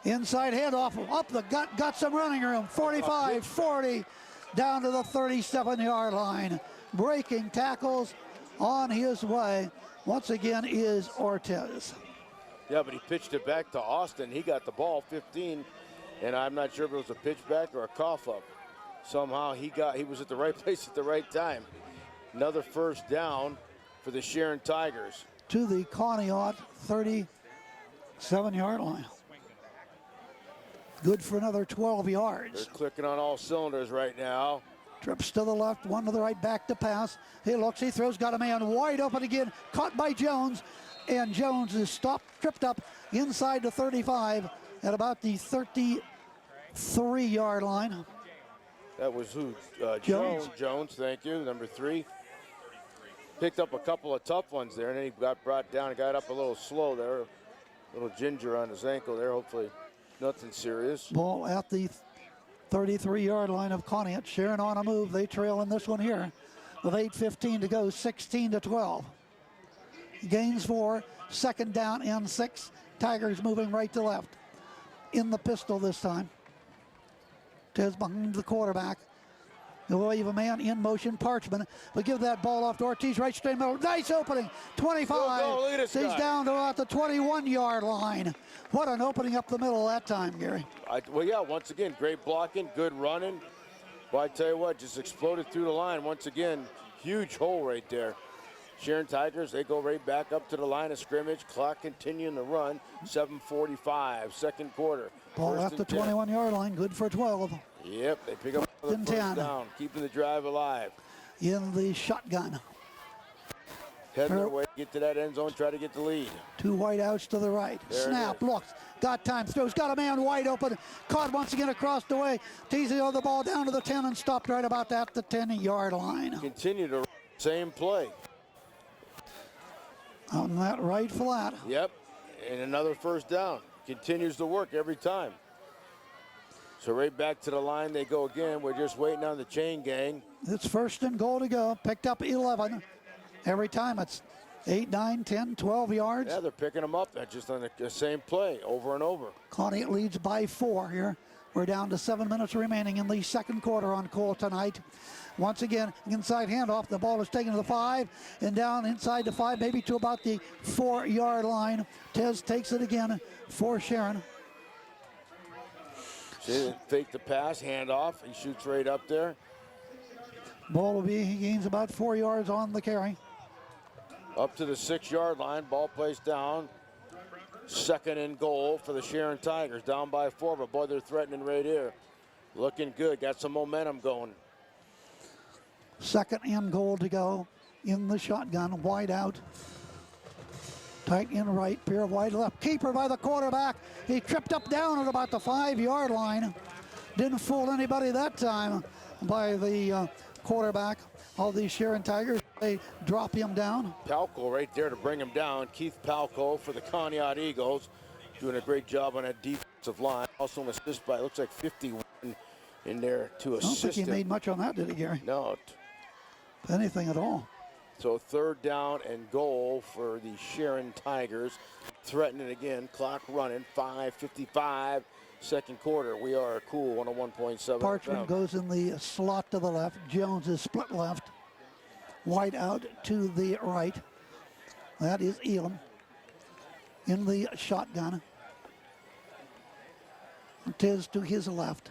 Inside handoff, up the gut, got some running room. 45, 40, down to the 37-yard line. Breaking tackles on his way. Once again is Ortiz. Yeah, but he pitched it back to Austin. He got the ball 15, and I'm not sure if it was a pitch back or a cough up. Somehow he was at the right place at the right time. Another 1st down for the Sharon Tigers. To the Conneaut 37-yard line. Good for another 12 yards. They're clicking on all cylinders right now. Trips to the left, 1 to the right, back to pass. He looks, he throws, got a man wide open again, caught by Jones, and Jones is stopped, tripped up inside the 35 at about the 33-yard line. That was who? Jones. Jones, thank you, number 3. Picked up a couple of tough ones there, and then he got brought down and got up a little slow there. A little ginger on his ankle there, hopefully nothing serious. Ball at the 33-yard line of Conneaut. Sharon on a move. They trail in this one here with 8:15 to go, 16-12. Gains 4, second down and 6. Tigers moving right to left. In the pistol this time. Tez behind the quarterback. He'll leave a man in motion, Parchman. But give that ball off to Ortiz, right straight middle. Nice opening, 25. He's down to about the 21-yard line. What an opening up the middle that time, Gary. Well, yeah, once again, great blocking, good running. Well, I tell you what, just exploded through the line. Once again, huge hole right there. Sharon Tigers, they go right back up to the line of scrimmage. Clock continuing to run, 7:45, second quarter. Ball at the 21-yard line, good for 12. Yep, they pick up the first down, keeping the drive alive. In the shotgun. Heading their way, get to that end zone, try to get the lead. 2 wide outs to the right. There Snap, looks, got time, throws, got a man wide open. Caught once again across the way. Teasing the ball down to the 10 and stopped right about at the 10-yard line. Continue to run the same play. On that right flat. Yep, and another first down. Continues to work every time. So right back to the line they go again. We're just waiting on the chain gang. It's first and goal to go. Picked up 11. Every time it's 8, 9, 10, 12 yards. Yeah, they're picking them up. That's just on the same play over and over. Conneaut leads by 4 here. We're down to 7 minutes remaining in the second quarter on call tonight. Once again, inside handoff. The ball is taken to the 5 and down inside the 5, maybe to about the 4-yard line. Tez takes it again for Sharon. See, fake the pass, handoff. He shoots right up there. Ball will be, he gains about 4 yards on the carry. Up to the 6-yard line, ball placed down. Second and goal for the Sharon Tigers, down by 4, but boy, they're threatening right here. Looking good, got some momentum going. Second and goal to go in the shotgun, wide out. Tight end right, pair wide left. Keeper by the quarterback. He tripped up down at about the 5-yard line. Didn't fool anybody that time by the quarterback of the Sharon Tigers. They drop him down. Palco right there to bring him down. Keith Palco for the Conneaut Eagles. Doing a great job on that defensive line. Also an assist by, looks like 51 in there to assist. I don't think he made much on that, did he, Gary? No. Anything at all. So third down and goal for the Sharon Tigers. Threatening again, clock running, 5:55, second quarter. We are a cool 101.7. Parchman goes in the slot to the left. Jones is split left. Wide out to the right. That is Elam in the shotgun. Tiz to his left.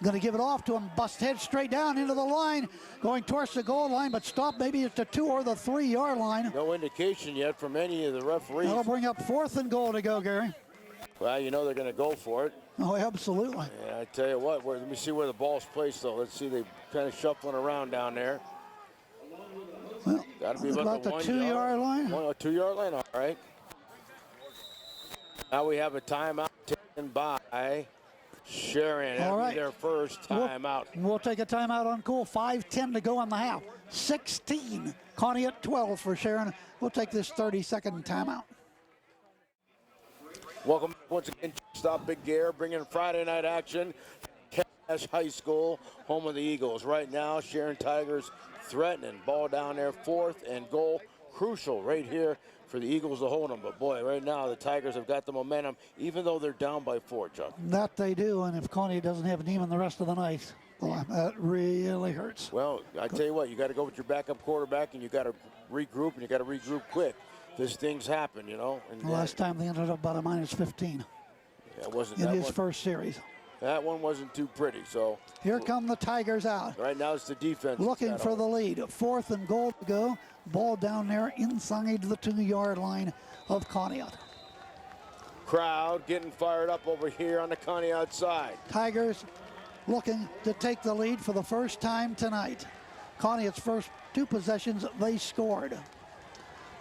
Going to give it off to him. Bust head straight down into the line. Going towards the goal line, but stop maybe at the 2 or the 3-yard line. No indication yet from any of the referees. That'll bring up fourth and goal to go, Gary. Well, you know they're going to go for it. Oh, absolutely. Yeah, I tell you what, let me see where the ball's placed, though. Let's see, they kind of shuffling around down there. Well, got to be about the 2-yard line. 2-yard line, all right. Now we have a timeout taken by Sharon. All right. Their first timeout. We'll take a timeout on cool. 5:10 to go in the half. 16. Conneaut 12 for Sharon. We'll take this 30-second timeout. Welcome once again. Stop Big Gear, bringing Friday night action. Cash High School, home of the Eagles. Right now, Sharon Tigers threatening. Ball down there, fourth and goal. Crucial right here for the Eagles to hold them. But boy, right now the Tigers have got the momentum, even though they're down by 4, Chuck. That they do, and if Conneaut doesn't have Neiman the rest of the night, boy, that really hurts. Well, I tell you what, you got to go with your backup quarterback, and you got to regroup, and you got to regroup quick. These things happen, you know. And the last time they ended up about a -15. Yeah, it wasn't in that his one. First series. That one wasn't too pretty. So here come the Tigers out. Right now it's the defense looking for the lead. Fourth and goal to go. Ball down there inside the 2-yard line of Conneaut. Crowd getting fired up over here on the Conneaut side. Tigers looking to take the lead for the first time tonight. Conneaut's first 2 possessions, they scored.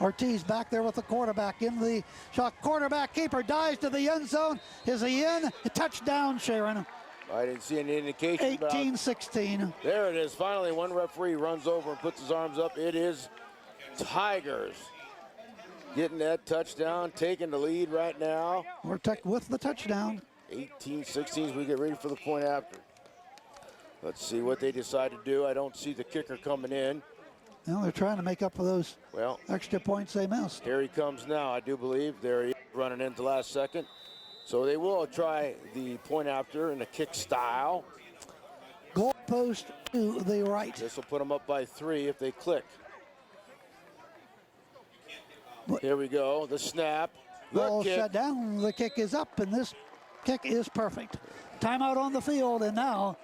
Ortiz back there with the quarterback in the shot. Quarterback keeper dives to the end zone. Is he in? Touchdown, Sharon. I didn't see any indication. 18-16. There it is. Finally, one referee runs over and puts his arms up. It is Tigers getting that touchdown, taking the lead right now. We're with the touchdown. 18-16 as we get ready for the point after. Let's see what they decide to do. I don't see the kicker coming in. Well, they're trying to make up for those extra points they missed. Here he comes now, I do believe. There he is, running in the last second. So they will try the point after in the kick style. Goal post to the right. This will put them up by 3 if they click. Here we go, the snap. Ball shut down, the kick is up, and this kick is perfect. Timeout on the field, and now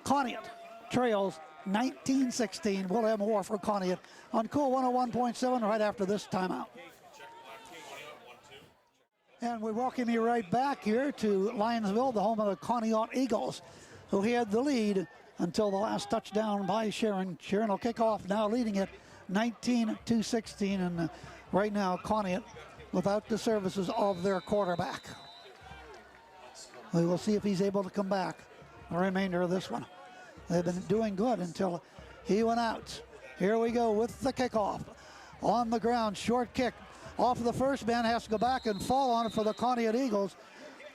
Conneaut trails 19-16. We'll have more for Conneaut on Cool 101.7 right after this timeout. And we welcome you right back here to Lionsville, the home of the Conneaut Eagles, who had the lead until the last touchdown by Sharon. Sharon will kick off now, leading it 19-16, and right now Conneaut without the services of their quarterback. We will see if he's able to come back the remainder of this one. They've been doing good until he went out. Here we go with the kickoff. On the ground, short kick. Off of the first man, has to go back and fall on it for the Conneaut Eagles.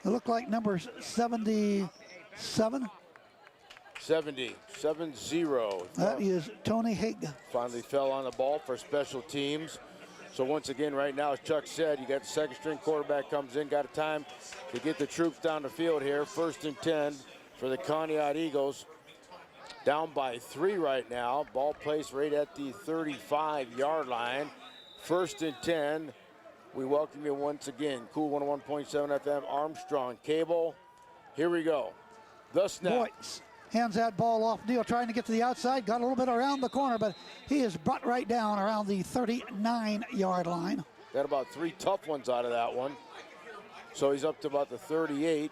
It looked like number 77. 70. That is Tony Haig. Finally fell on the ball for special teams. So once again, right now, as Chuck said, you got the second string quarterback comes in, got a time to get the troops down the field here. 1st and 10 for the Conneaut Eagles. Down by 3 right now. Ball placed right at the 35-yard line. 1st and 10. We welcome you once again. Cool 101.7 FM, Armstrong Cable. Here we go. The snap. Boyce hands that ball off. Neal trying to get to the outside. Got a little bit around the corner, but he is brought right down around the 39-yard line. Got about 3 tough ones out of that one. So he's up to about the 38.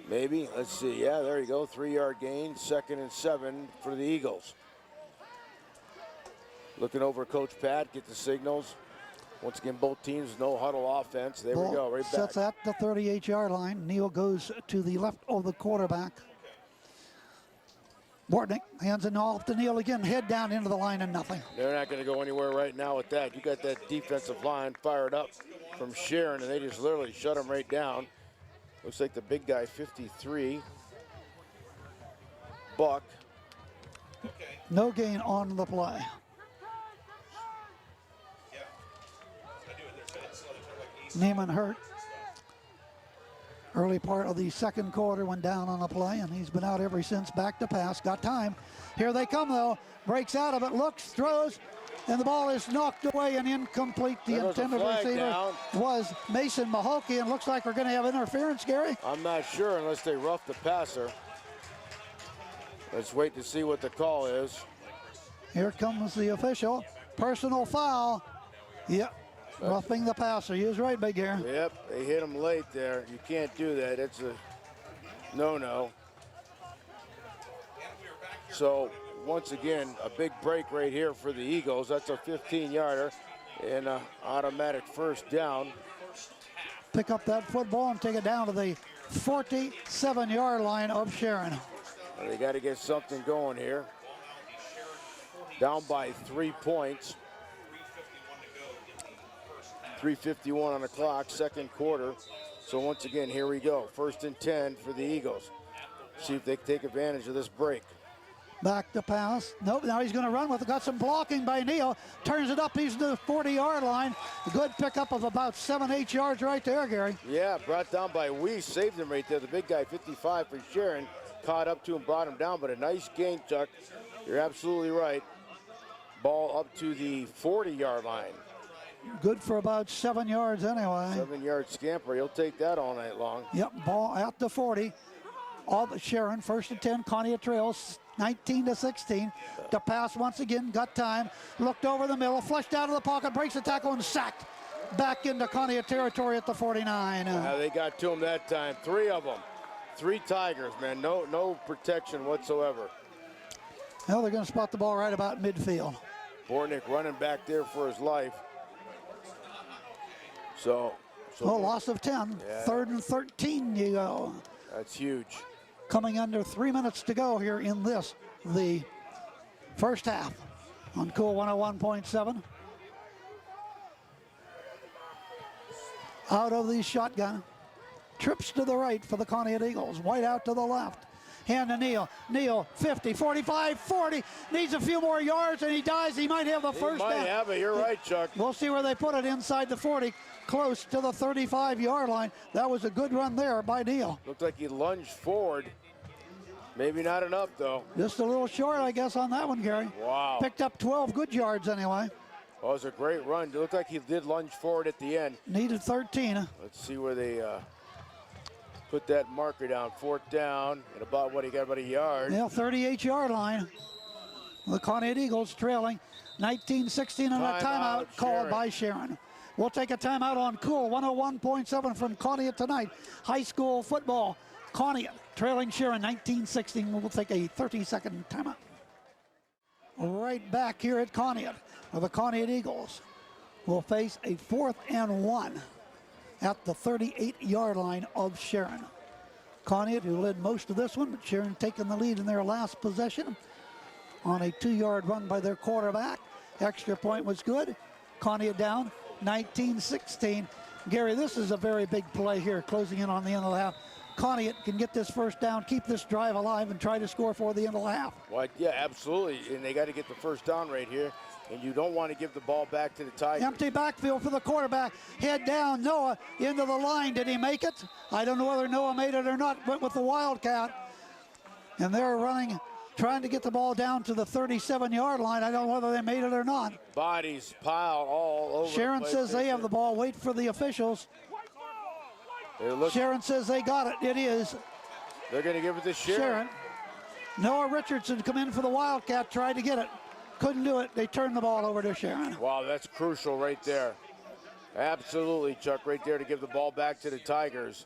Maybe. Let's see. Yeah, there you go. 3-yard gain. 2nd and 7 for the Eagles. Looking over Coach Pat, get the signals. Once again, both teams, no huddle offense. There we go, right back. Sets at the 38-yard line. Neal goes to the left of the quarterback. Bortnick hands it off to Neal again. Head down into the line and nothing. They're not going to go anywhere right now with that. You got that defensive line fired up from Sharon, and they just literally shut him right down. Looks like the big guy, 53. Buck. No gain on the play. Neiman hurt. Early part of the second quarter went down on a play, and he's been out ever since. Back to pass, got time. Here they come though. Breaks out of it, looks, throws, and the ball is knocked away and incomplete. The intended receiver was Mason Mahokey, and looks like we're going to have interference, Gary. I'm not sure unless they rough the passer. Let's wait to see what the call is. Here comes the official. Personal foul. Yep. Roughing the passer. He was right, Big Air. Yep, they hit him late there. You can't do that. It's a no-no. So, once again, a big break right here for the Eagles. That's a 15-yarder and an automatic first down. Pick up that football and take it down to the 47-yard line of Sharon. Well, they got to get something going here. Down by 3 points. 3:51 on the clock, second quarter. So once again, here we go. 1st and 10 for the Eagles. See if they can take advantage of this break. Back to pass. Nope, now he's going to run with it. Got some blocking by Neal. Turns it up. He's to the 40-yard line. A good pickup of about 7-8 yards right there, Gary. Yeah, brought down by Weiss. Saved him right there. The big guy, 55 for Sharon. Caught up to him, brought him down. But a nice gain, Chuck. You're absolutely right. Ball up to the 40-yard line. Good for about 7 yards anyway. 7-yard scamper. He'll take that all night long. Yep, ball at the 40. All but Sharon, 1st and 10. Conneaut trails 19-16. The pass once again, got time. Looked over the middle, flushed out of the pocket, breaks the tackle and sacked. Back into Conneaut territory at the 49. They got to him that time. 3 of them. 3 Tigers, man. No protection whatsoever. Well, they're going to spot the ball right about midfield. Bortnick running back there for his life. So loss of 10. Yeah. 3rd and 13 you go. That's huge. Coming under 3 minutes to go here in the first half on Cool 101.7. Out of the shotgun. Trips to the right for the Conneaut Eagles. White out to the left. Hand to Neal. Neal, 50, 45, 40. Needs a few more yards, and he dies. He might have the first down. He might have it. You're right, Chuck. We'll see where they put it inside the 40, close to the 35-yard line. That was a good run there by Neal. Looked like he lunged forward. Maybe not enough, though. Just a little short, I guess, on that one, Gary. Wow. Picked up 12 good yards anyway. Well, it was a great run. It looked like he did lunge forward at the end. Needed 13. Let's see where they put that marker down. 4th down at about, what, he got about a yard. Yeah, 38-yard line. The Conneaut Eagles trailing 19-16 on a timeout called by Sharon. We'll take a timeout on Cool 101.7 from Conneaut tonight. High school football. Conneaut trailing Sharon 19-16. We'll take a 30-second timeout. Right back here at Conneaut, where the Conneaut Eagles will face a 4th and 1 at the 38-yard line of Sharon. Conneaut, who led most of this one, but Sharon taking the lead in their last possession on a 2-yard run by their quarterback. Extra point was good. Conneaut down 19-16. Gary, this is a very big play here, closing in on the end of the half. Conneaut can get this first down, keep this drive alive, and try to score for the end of the half. Well, yeah, absolutely. And they got to get the first down right here. And you don't want to give the ball back to the Tigers. Empty backfield for the quarterback. Head down, Noah into the line. Did he make it? I don't know whether Noah made it or not. Went with the Wildcat. And they're running, trying to get the ball down to the 37-yard line. I don't know whether they made it or not. Bodies piled all over. Sharon says they have the ball. Wait for the officials. Sharon says they got it. It is. They're going to give it to Sharon. Noah Richardson come in for the Wildcat, tried to get it. Couldn't do it. They turned the ball over to Sharon. Wow, that's crucial right there. Absolutely, Chuck, right there to give the ball back to the Tigers.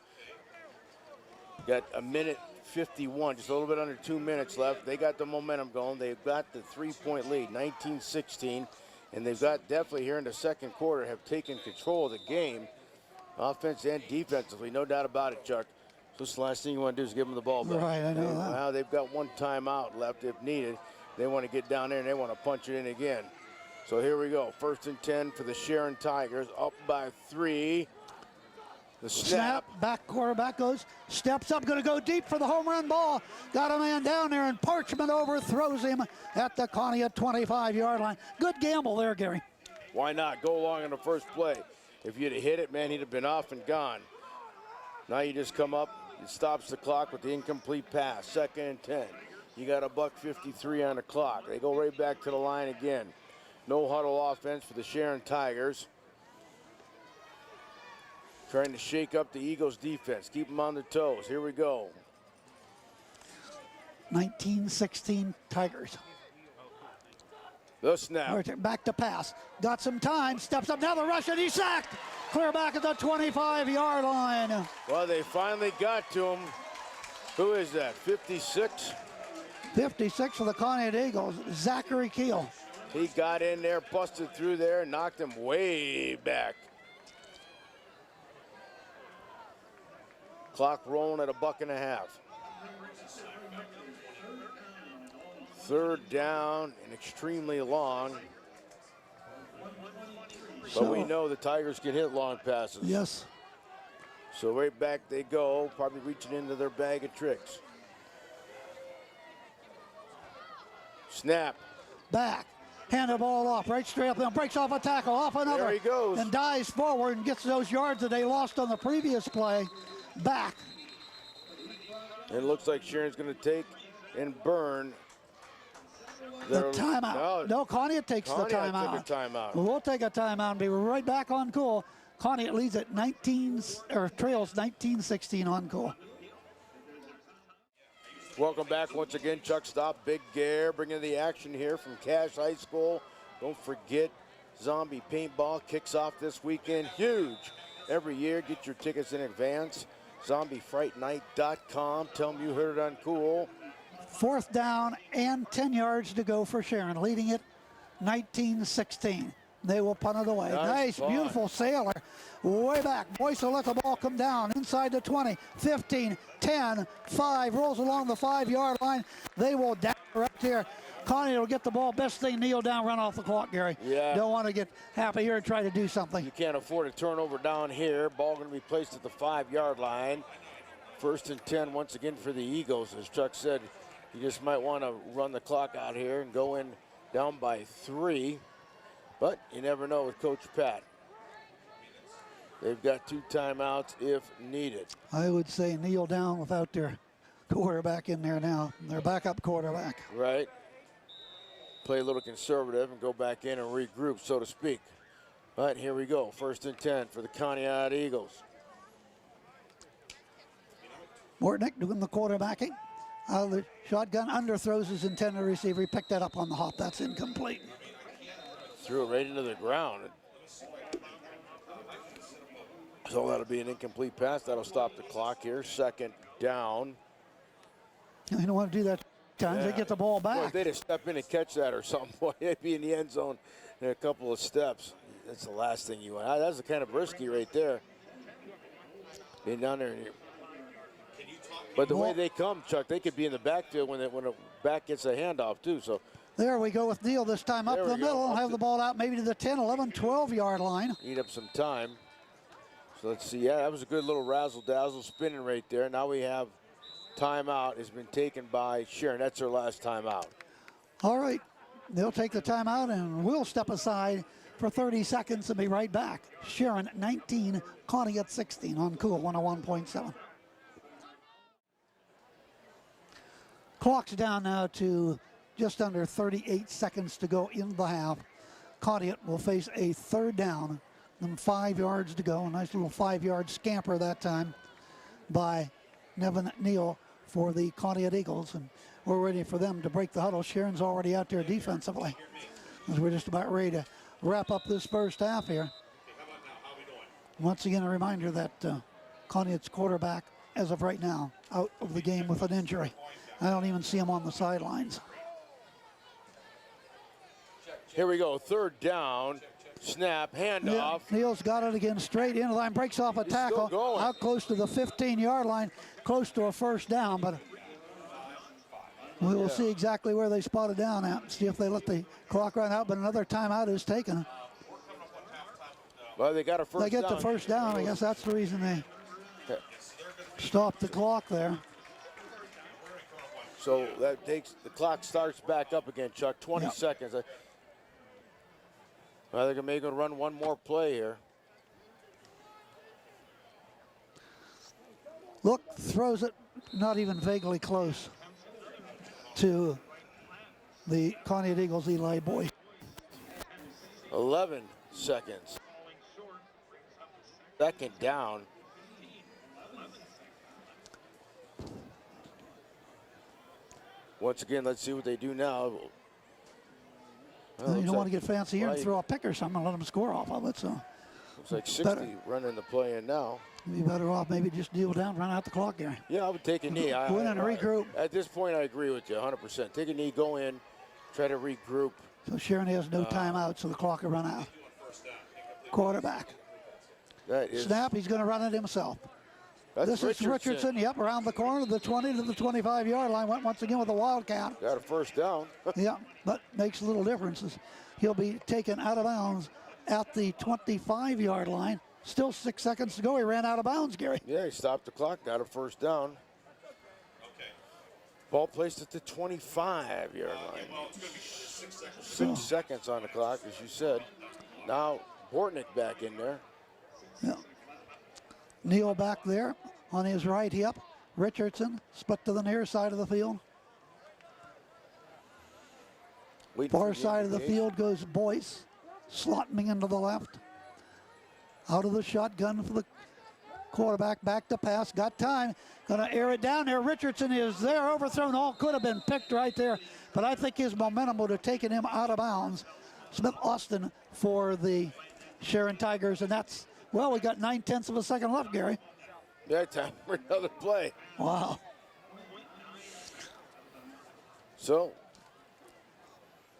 Got a minute 51, just a little bit under 2 minutes left. They got the momentum going. They've got the 3-point lead, 19-16. And they've got definitely here in the second quarter have taken control of the game, offense and defensively, no doubt about it, Chuck. So the last thing you want to do is give them the ball back. Right, I know that. Now they've got one timeout left if needed. They want to get down there and they want to punch it in again. So here we go. 1st and 10 for the Sharon Tigers, up by 3. The snap. Back quarterback goes, steps up, going to go deep for the home run ball. Got a man down there, and Parchment overthrows him at the Conneaut 25-yard line. Good gamble there, Gary. Why not? Go along in the first play. If you'd have hit it, man, he'd have been off and gone. Now you just come up, it stops the clock with the incomplete pass. 2nd and 10. You got a $1:53 on the clock. They go right back to the line again. No huddle offense for the Sharon Tigers. Trying to shake up the Eagles defense, keep them on their toes. Here we go. 19-16 Tigers. The snap. Back to pass. Got some time. Steps up. Now the rush, and he's sacked. Clear back at the 25-yard line. Well, they finally got to him. Who is that? 56? 56 for the Conneaut Eagles. Zachary Keel. He got in there, busted through there, knocked him way back. Clock rolling at $1.50. 3rd down and extremely long. But we know the Tigers can hit long passes. Yes. So right back they go, probably reaching into their bag of tricks. Snap. Back. Hand the ball off, right straight up, then breaks off a tackle, off another. There he goes. And dives forward and gets those yards that they lost on the previous play. Back. It looks like Sharon's going to take and burn The timeout. No, Conneaut takes the timeout. Took a timeout. We'll take a timeout and be right back on Cool. Conneaut leads at trails 19-16 on Cool. Welcome back once again, Chuck Stop, Big Gare, bringing the action here from Cache High School. Don't forget, Zombie Paintball kicks off this weekend. Huge. Every year, get your tickets in advance. ZombieFrightNight.com. Tell them you heard it on Cool. 4th down and 10 yards to go for Sharon, leading it 19-16. They will punt it away. Nice punt. Beautiful sailor. Way back. Boyce will let the ball come down inside the 20, 15, 10, 5. Rolls along the 5-yard line. They will down right here. Conneaut will get the ball. Best thing, kneel down, run off the clock, Gary. Yeah. Don't want to get happy here and try to do something. You can't afford a turnover down here. Ball going to be placed at the 5-yard line. 1st and 10 once again for the Eagles. As Chuck said, you just might want to run the clock out here and go in down by 3. But you never know with Coach Pat. They've got 2 timeouts if needed. I would say kneel down without their quarterback in there now, their backup quarterback. Right. Play a little conservative and go back in and regroup, so to speak. But here we go. 1st and 10 for the Conneaut Eagles. Bortnick doing the quarterbacking. Out of the shotgun, underthrows his intended receiver. He picked that up on the hop. That's incomplete. Threw it right into the ground. So that'll be an incomplete pass. That'll stop the clock here. 2nd down. You don't want to do that times. They get the ball Boy, if back. they'd have stepped in and catch that or something, boy, they'd be in the end zone in a couple of steps. That's the last thing you want. That's the kind of risky right there. Being down there. But the way they come, Chuck, they could be in the backfield when a back gets a handoff too. So there we go with Neal this time up the middle. Have the ball out maybe to the 10, 11, 12-yard line. Eat up some time. So let's see. Yeah, that was a good little razzle-dazzle spinning right there. Now we have timeout has been taken by Sharon. That's her last timeout. All right. They'll take the timeout and we'll step aside for 30 seconds and be right back. Sharon 19, Conneaut 16 on Cool 101.7. Clock's down now to just under 38 seconds to go in the half. Conneaut will face a 3rd down and 5 yards to go. A nice little 5-yard scamper that time by Nevin Neal for the Conneaut Eagles. And we're ready for them to break the huddle. Sharon's already out there defensively as we're just about ready to wrap up this first half here. Once again, a reminder that Conneaut's quarterback, as of right now, out of the game with an injury. I don't even see him on the sidelines. Here we go, 3rd down, snap, handoff. Neal's got it again, straight into the line, breaks off a tackle, out close to the 15-yard line, close to a 1st down, but we will see exactly where they spot it down at, see if they let the clock run out, but another timeout is taken. Well, they got a 1st down. They get the 1st down, I guess that's the reason they stopped the clock there. So that takes, the clock starts back up again, Chuck, 20 seconds. Well, they're going to run one more play here. Look, throws it not even vaguely close to the Conneaut Eagles, Eli Boyce. 11 seconds. 2nd down. Once again, let's see what they do now. Well, you don't want to get fancy here and throw a pick or something and let them score off of it. So looks like 60 running the play in now. You'd be better off maybe just deal down, run out the clock, Gary. Yeah, I would take a knee. Go in and regroup. At this point, I agree with you 100%. Take a knee, go in, try to regroup. So Sharon has no timeout, so the clock will run out. Quarterback. Snap, he's going to run it himself. This is Richardson, yep, around the corner, the 20 to the 25-yard line. Went once again with a wildcat. Got a 1st down. Yeah, but makes little differences. He'll be taken out of bounds at the 25-yard line. Still 6 seconds to go. He ran out of bounds, Gary. Yeah, he stopped the clock, got a 1st down. Ball placed at the 25-yard line. 6 seconds on the clock, as you said. Now, Bortnick back in there. Yeah. Neal back there on his right hip. Richardson split to the near side of the field. Far side of the field goes Boyce, slotting into the left. Out of the shotgun for the quarterback, back to pass, got time, gonna air it down there. Richardson is there, overthrown, all could have been picked right there, but I think his momentum would have taken him out of bounds. Smith Austin for the Sharon Tigers, and that's, well, we got 9/10 of a second left, Gary. Yeah, time for another play. Wow. So.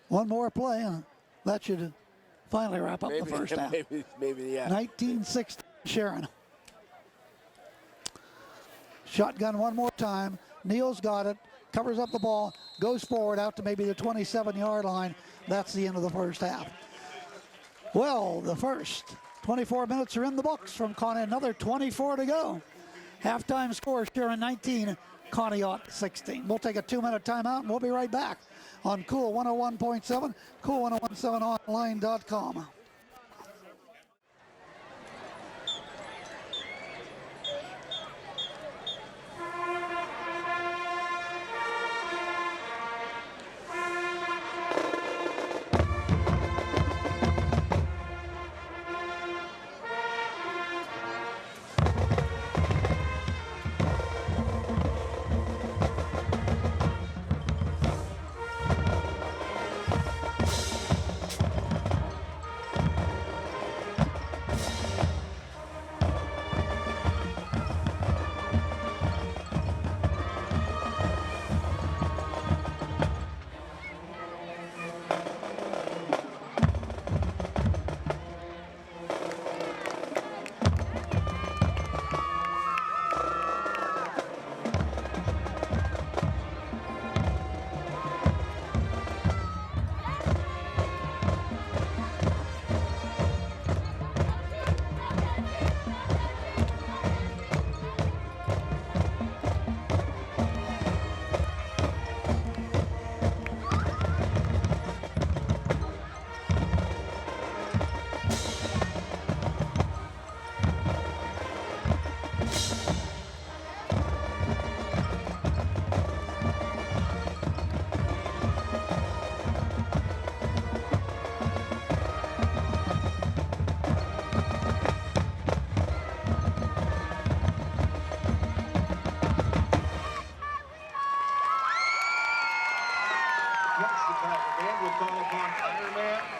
One more play. That should finally wrap up the first half. Maybe, yeah. 19-16 Sharon. Shotgun one more time. Neal's got it, covers up the ball, goes forward out to maybe the 27-yard line. That's the end of the first half. Well, the first 24 minutes are in the books from Conneaut. Another 24 to go. Halftime score, Sharon 19, Conneaut 16. We'll take a 2-minute timeout and we'll be right back on Cool 101.7, cool1017online.com.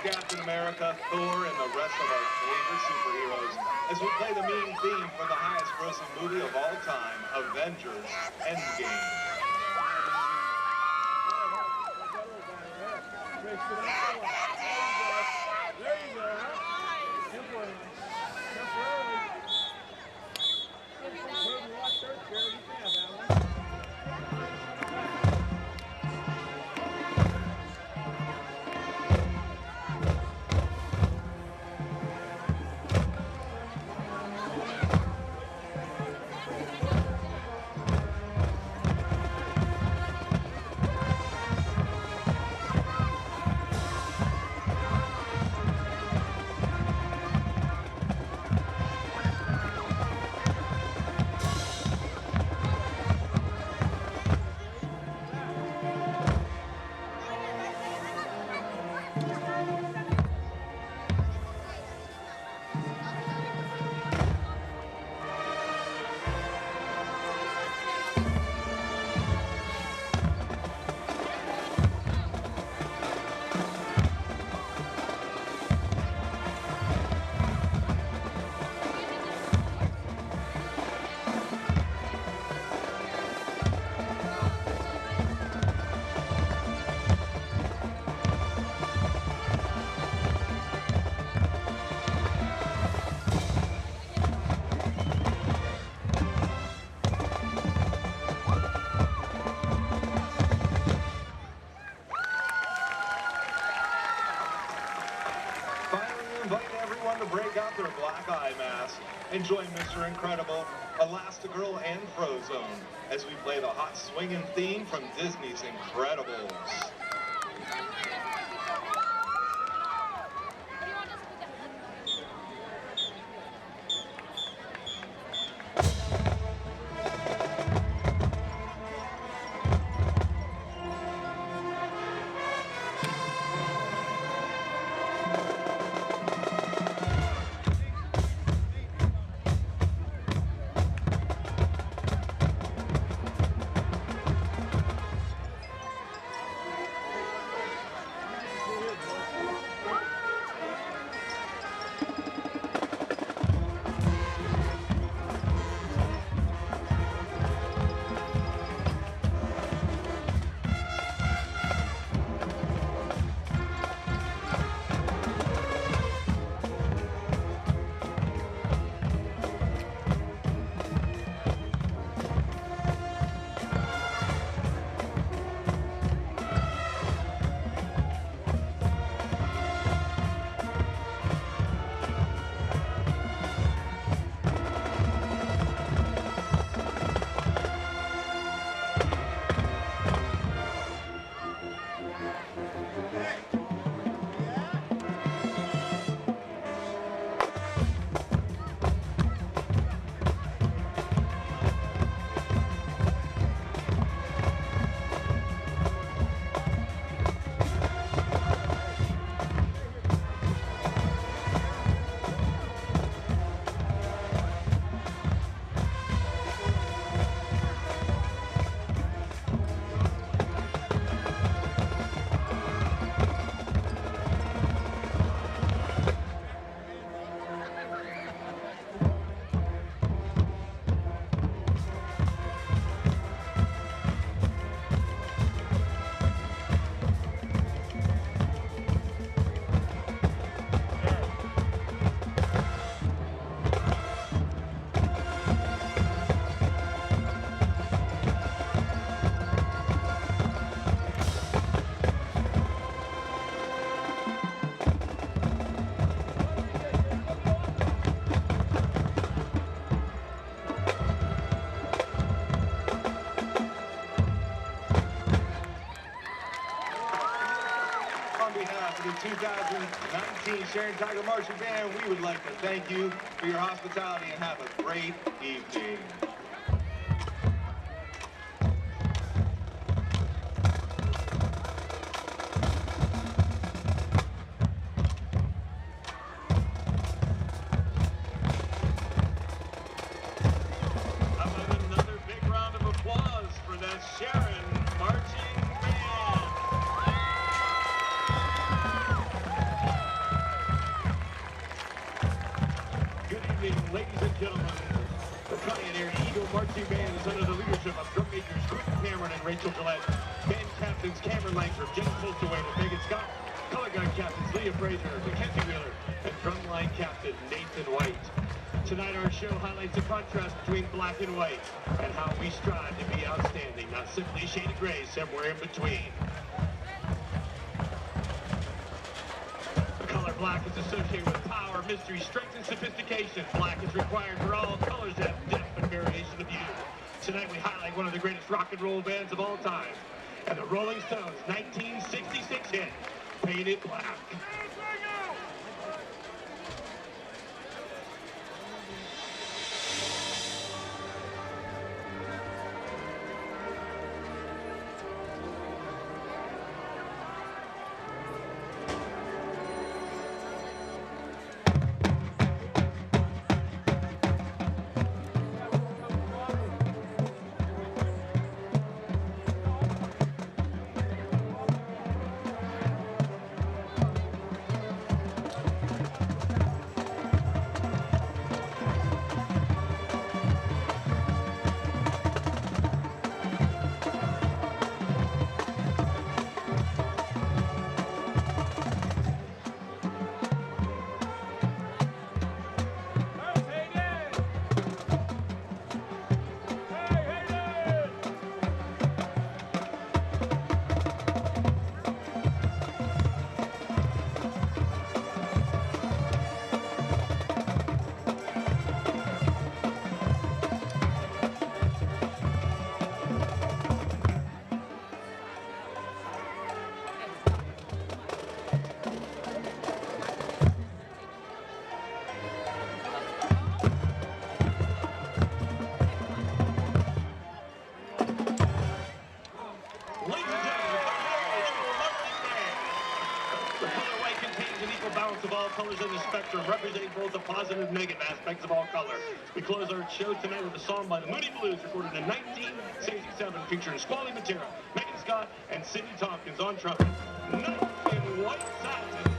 Captain America, Thor, and the rest of our favorite superheroes as we play the main theme for the highest grossing movie of all time, Avengers Endgame. Their black eye mask. Enjoy Mr. Incredible, Elastigirl, and Frozone as we play the hot swinging theme from Disney's Incredibles. 2019 Sharon Tiger Marching Band, we would like to thank you for your hospitality and have a great evening. How about another big round of applause for that Sharon Marching Band? Good evening, ladies and gentlemen. The Conneaut Eagle Marching Band is under the leadership of drum majors Quentin Cameron and Rachel Gillette, band captains Cameron Langford, Jen Postaway, and Megan Scott, color guard captains Leah Fraser, Mackenzie Wheeler, and drumline captain Nathan White. Tonight our show highlights the contrast between black and white and how we strive to be outstanding, not simply a shade of gray somewhere in between. The color black is associated with power, mystery, strength, and sophistication. Black is required for all colors that have depth and variation of view. Tonight we highlight one of the greatest rock and roll bands of all time, and the Rolling Stones' 1966 hit, Painted Black. Of all colors in the spectrum, representing both the positive and negative aspects of all color. We close our show tonight with a song by the Moody Blues, recorded in 1967, featuring Squally Matera, Megan Scott, and Sidney Tompkins on trumpet. Night in White Satin.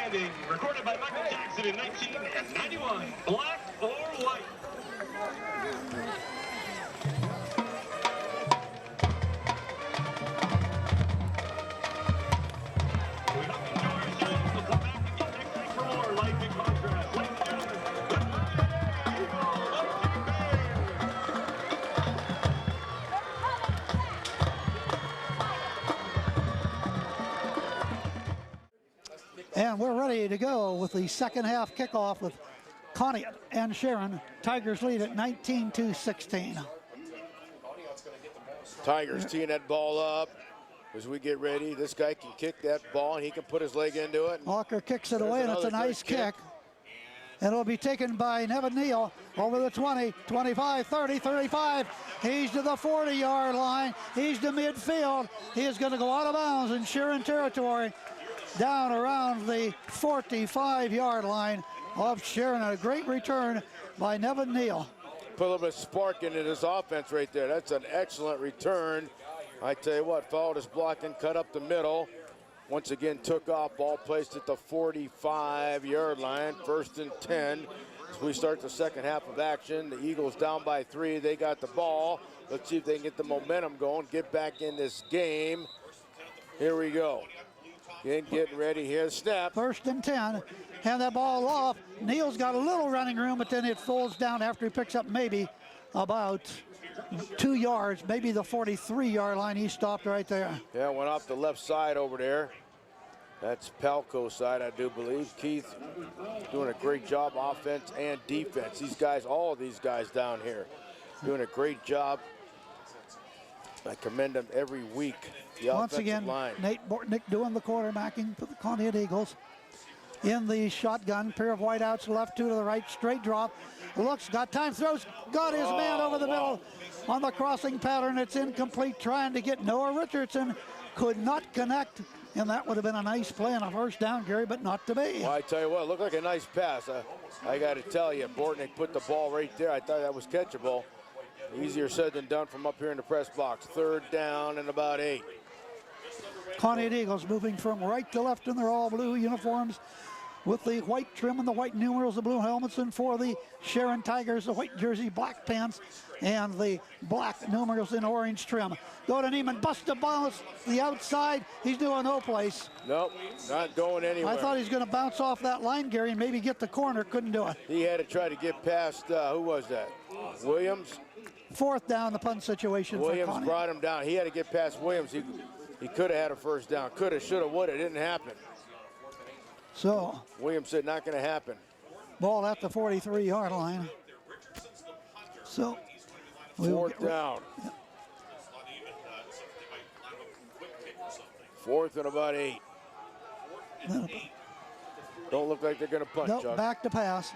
driving, recorded by Michael Jackson in 1991. Black or white? We hope you enjoy yourselves. We'll come back again next week for more Life in Contrast. Ladies and gentlemen, the Conneaut Eagle Marching Band. And we're ready to go with the second half kickoff with Conneaut and Sharon. Tigers lead at 19-16. Tigers teeing that ball up as we get ready. This guy can kick that ball and he can put his leg into it. Walker kicks it There's away, and it's a another nice good kick. kick. And it'll be taken by Nevin Neal over the 20, 25, 30, 35. He's to the 40-yard line. He's to midfield. He is going to go out of bounds in Sharon territory, down around the 45-yard line of Sharon. A great return by Nevin Neal. Put a little bit of spark into this offense right there. That's an excellent return. I tell you what, followed his block and cut up the middle. Once again, took off, ball placed at the 45-yard line, 1st and 10. As we start the second half of action, the Eagles down by 3. They got the ball. Let's see if they can get the momentum going, get back in this game. Here we go. Getting ready here, snap. 1st and 10. Hand that ball off. Neal's got a little running room, but then it folds down after he picks up maybe about 2 yards, maybe the 43-yard line. He stopped right there. Yeah, went off the left side over there. That's Palco's side, I do believe. Keith doing a great job, offense and defense. These guys, all of these guys down here, doing a great job. I commend them every week. The Once offensive again, line. Nate Bortnick doing the quarterbacking for the Conneaut Eagles. In the shotgun, pair of wideouts, left, 2 to the right, straight drop. Looks, got time, throws, got his man over the middle on the crossing pattern. It's incomplete, trying to get Noah Richardson. Could not connect, and that would have been a nice play on a first down, Gary, but not to be. Well, I tell you what, it looked like a nice pass. I got to tell you, Bortnick put the ball right there. I thought that was catchable. Easier said than done from up here in the press box. 3rd down and about 8. Conneaut Eagles moving from right to left in their all blue uniforms with the white trim and the white numerals, the blue helmets, and for the Sharon Tigers, the white jersey, black pants, and the black numerals in orange trim. Go to Neiman, bust the bounce, the outside. He's doing no place. Nope, not going anywhere. I thought he was going to bounce off that line, Gary, and maybe get the corner. Couldn't do it. He had to try to get past, who was that? Williams? 4th down, the punt situation for Williams Conneaut. brought him down. He had to get past Williams. He could have had a first down. Could have, should have, would have. Didn't happen. So, Williams said not going to happen. ball at the 43-yard line. So, we will 4th down. 4th and about 8. Don't look like they're going to punt, Nope, Chuck. back to pass.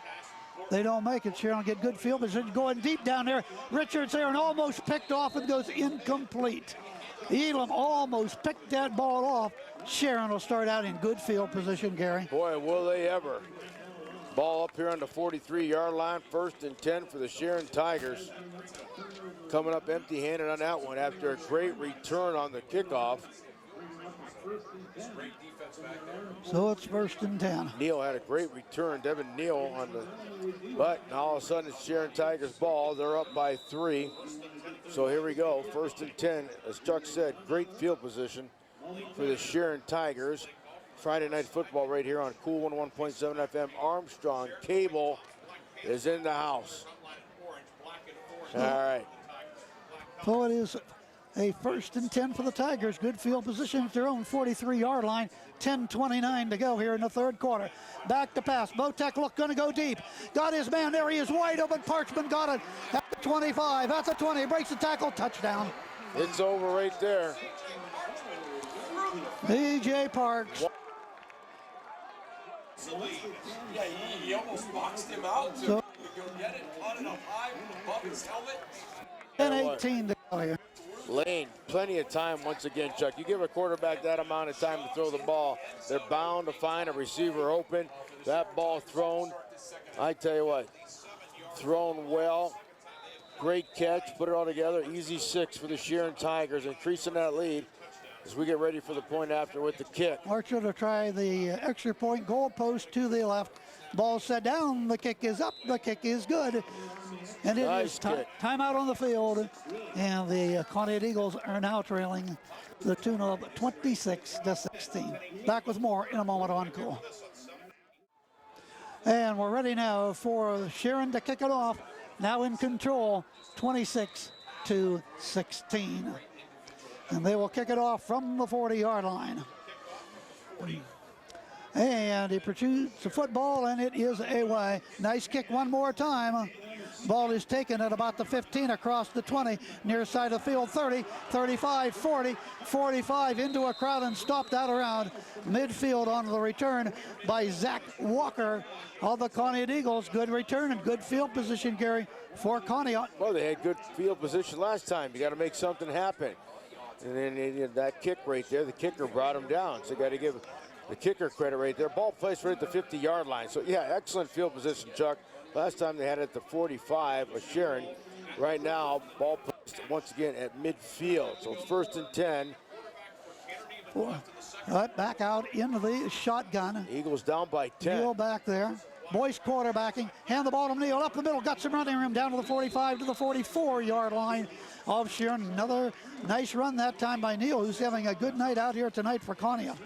They don't make it. Sharon get good field position, going deep down there. Richards there and almost picked off and goes incomplete. Elam almost picked that ball off. Sharon will start out in good field position, Gary. Boy, will they ever. Ball up here on the 43-yard line. 1st and 10 for the Sharon Tigers. Coming up empty-handed on that one after a great return on the kickoff. So it's 1st and 10. Neal had a great return. Devin Neal on the but all of a sudden it's Sharon Tigers ball. They're up by 3. So here we go. 1st and 10. As Chuck said, great field position for the Sharon Tigers. Friday night football right here on Cool 101.7 FM. Armstrong Cable is in the house. All right. So it is a 1st and 10 for the Tigers. Good field position at their own 43-yard line. 10:29 to go here in the 3rd quarter. Back to pass. Botek look going to go deep. Got his man there. He is wide open. Parchman got it at the 25. At the 20. Breaks the tackle. Touchdown. It's over right there. B.J. Parks. Yeah, he almost boxed him out to So- go get it, caught it up high above his helmet. 10:18 to go here. Lane, plenty of time once again, Chuck. You give a quarterback that amount of time to throw the ball, they're bound to find a receiver open. That ball thrown, I tell you what, thrown well. Great catch, put it all together. Easy 6 for the Sharon Tigers, increasing that lead as we get ready for the point after with the kick. Archer to try the extra point, goal post to the left. Ball set down, the kick is up, the kick is good. And it Nice is kick. timeout on the field. And the Conneaut Eagles are now trailing the tune of 26-16. Back with more in a moment on Cool. And we're ready now for Sharon to kick it off. Now in control, 26-16. And they will kick it off from the 40-yard line. And he pursues the football, and it is away. Nice kick one more time. Ball is taken at about the 15, across the 20, near side of the field, 30, 35, 40, 45, into a crowd and stopped out around midfield on the return by Zach Walker of the Conneaut Eagles. Good return and good field position, Gary, for Conneaut. Well, they had good field position last time. You got to make something happen. And then that kick right there, the kicker brought him down. So you got to give the kicker credit right there. Ball placed right at the 50-yard line. So, yeah, excellent field position, Chuck. Last time they had it at the 45 of Sharon. Right now, ball placed once again at midfield. So it's 1st and 10. Right back out into the shotgun. Eagles down by 10. Neal back there. Boyce quarterbacking. Hand the ball to Neal up the middle. Got some running room down to the 45 to the 44-yard line of Sharon. Another nice run that time by Neal, who's having a good night out here tonight for Conneaut.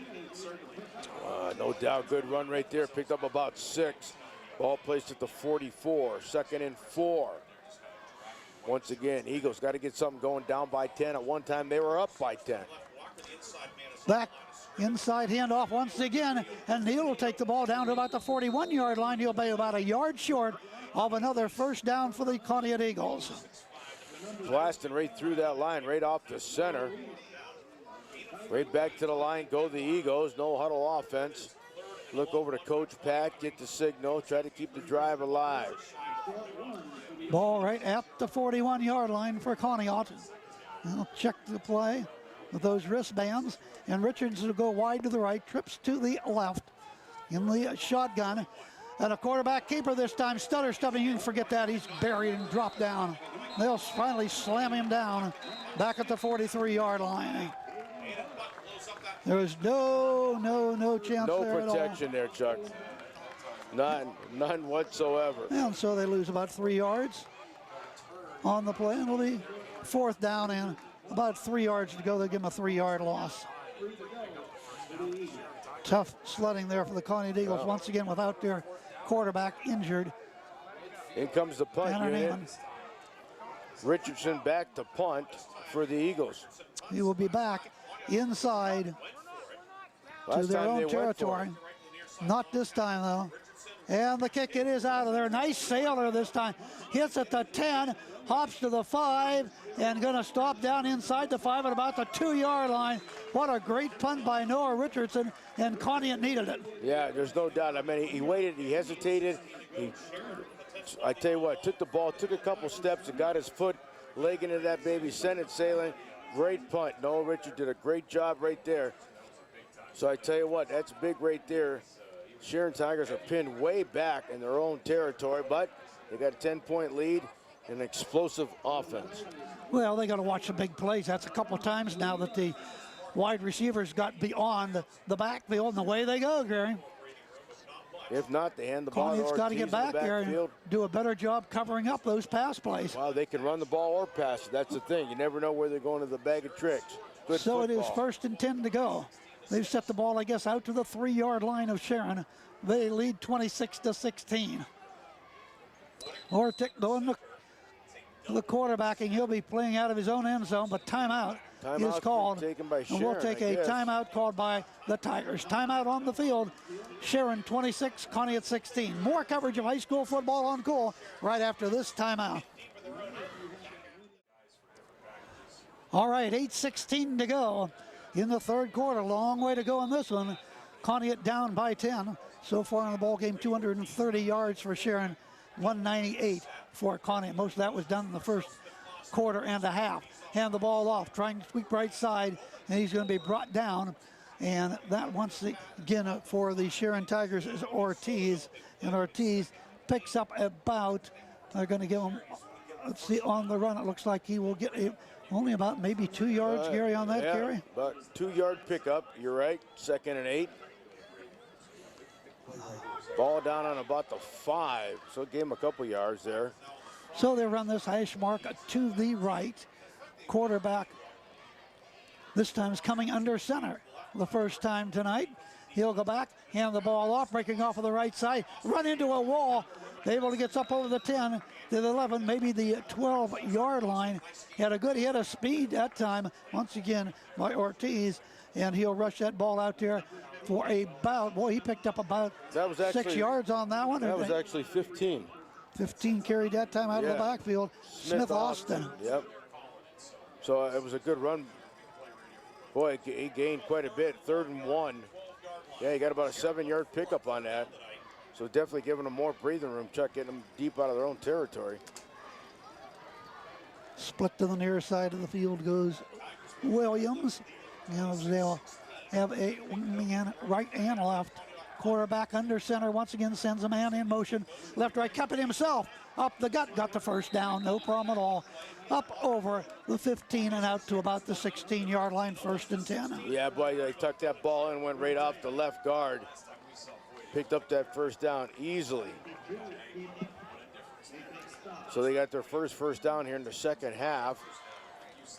No doubt, good run right there. Picked up about 6. Ball placed at the 44. 2nd and 4. Once again, Eagles got to get something going, down by 10. At one time, they were up by 10. Back inside handoff once again, and Neal will take the ball down to about the 41-yard line. He'll be about a yard short of another first down for the Conneaut Eagles. Blasting right through that line, right off the center. Right back to the line go the Eagles. No huddle offense. Look over to Coach Pat, get the signal, try to keep the drive alive. Ball right at the 41-yard line for Conneaut. They'll check the play with those wristbands, and Richards will go wide to the right, trips to the left in the shotgun. And a quarterback keeper this time, stutter stepping. You can forget that. He's buried and dropped down. They'll finally slam him down back at the 43-yard line. There was no chance No there at all. protection there, Chuck. None whatsoever. And so they lose about 3 yards on the play. It'll be 4th down and about 3 yards to go. They'll give them a 3-yard loss. Tough sledding there for the Conneaut Eagles, once again without their quarterback injured. In comes the punt Tanner unit. Neiman. Richardson back to punt for the Eagles. He will be back inside to their own territory. Not this time, though. And the kick, it is out of there. Nice sailor this time. Hits at the 10, hops to the 5, and going to stop down inside the 5 at about the 2-yard line. What a great punt by Noah Richardson, and Conneaut needed it. Yeah, there's no doubt. I mean, he waited, he hesitated. I tell you what, took the ball, took a couple steps, and got his leg into that baby, sent it sailing. Great punt. Noah Richard did a great job right there. So I tell you what, that's big right there. Sharon Tigers are pinned way back in their own territory, but they got a 10-point lead and an explosive offense. Well, they got to watch the big plays. That's a couple times now that the wide receivers got beyond the backfield, and away they go, Gary. If not, they hand the ball to Conneaut's got to get back there and do a better job covering up those pass plays. Wow, they can run the ball or pass it. That's the thing. You never know where they're going to the bag of tricks. Good so football. It is 1st and 10 to go. They've set the ball, I guess, out to the 3-yard line of Sharon. They lead 26-16. Ortick doing the quarterbacking. He'll be playing out of his own end zone, but timeout is called. Taken by Sharon, and we'll take a timeout called by the Tigers. Timeout on the field. Sharon 26, Conneaut 16. More coverage of high school football on Cool right after this timeout. All right, 8:16 to go in the 3rd quarter. Long way to go in this one. Conneaut down by 10. So far in the ball game, 230 yards for Sharon, 198 for Conneaut. Most of that was done in the 1st quarter and a half. Hand the ball off, trying to sweep right side, and he's going to be brought down. And that once again for the Sharon Tigers is Ortiz. And Ortiz picks up about, they're going to give him, let's see, on the run, it looks like he will get Only about maybe 2 yards, Gary, on that yeah, carry. About 2-yard pickup. You're right. 2nd and 8. Ball down on about the 5, so it gave him a couple yards there. So they run this hash mark to the right. Quarterback this time is coming under center. The first time tonight. He'll go back, hand the ball off, breaking off of the right side, run into a wall. Able to get up over the 10, to the 11, maybe the 12-yard line. He had a good hit of speed that time, once again, by Ortiz, and he'll rush that ball out there for about, boy, he picked up about 6 yards on that one. That was actually 15. 15 carried that time out of the backfield. Smith Austin. Yep. So it was a good run. Boy, he gained quite a bit. 3rd and 1. Yeah, he got about a 7-yard pickup on that. So definitely giving them more breathing room. Chuck getting them deep out of their own territory. Split to the near side of the field goes Williams. Now they'll have a man right and left. Quarterback under center once again sends a man in motion. Left, right, kept it himself. Up the gut, got the first down, no problem at all. Up over the 15 and out to about the 16-yard line, 1st and 10. Yeah, boy, they tucked that ball in, went right off the left guard. Picked up that first down easily. So they got their first down here in the 2nd half.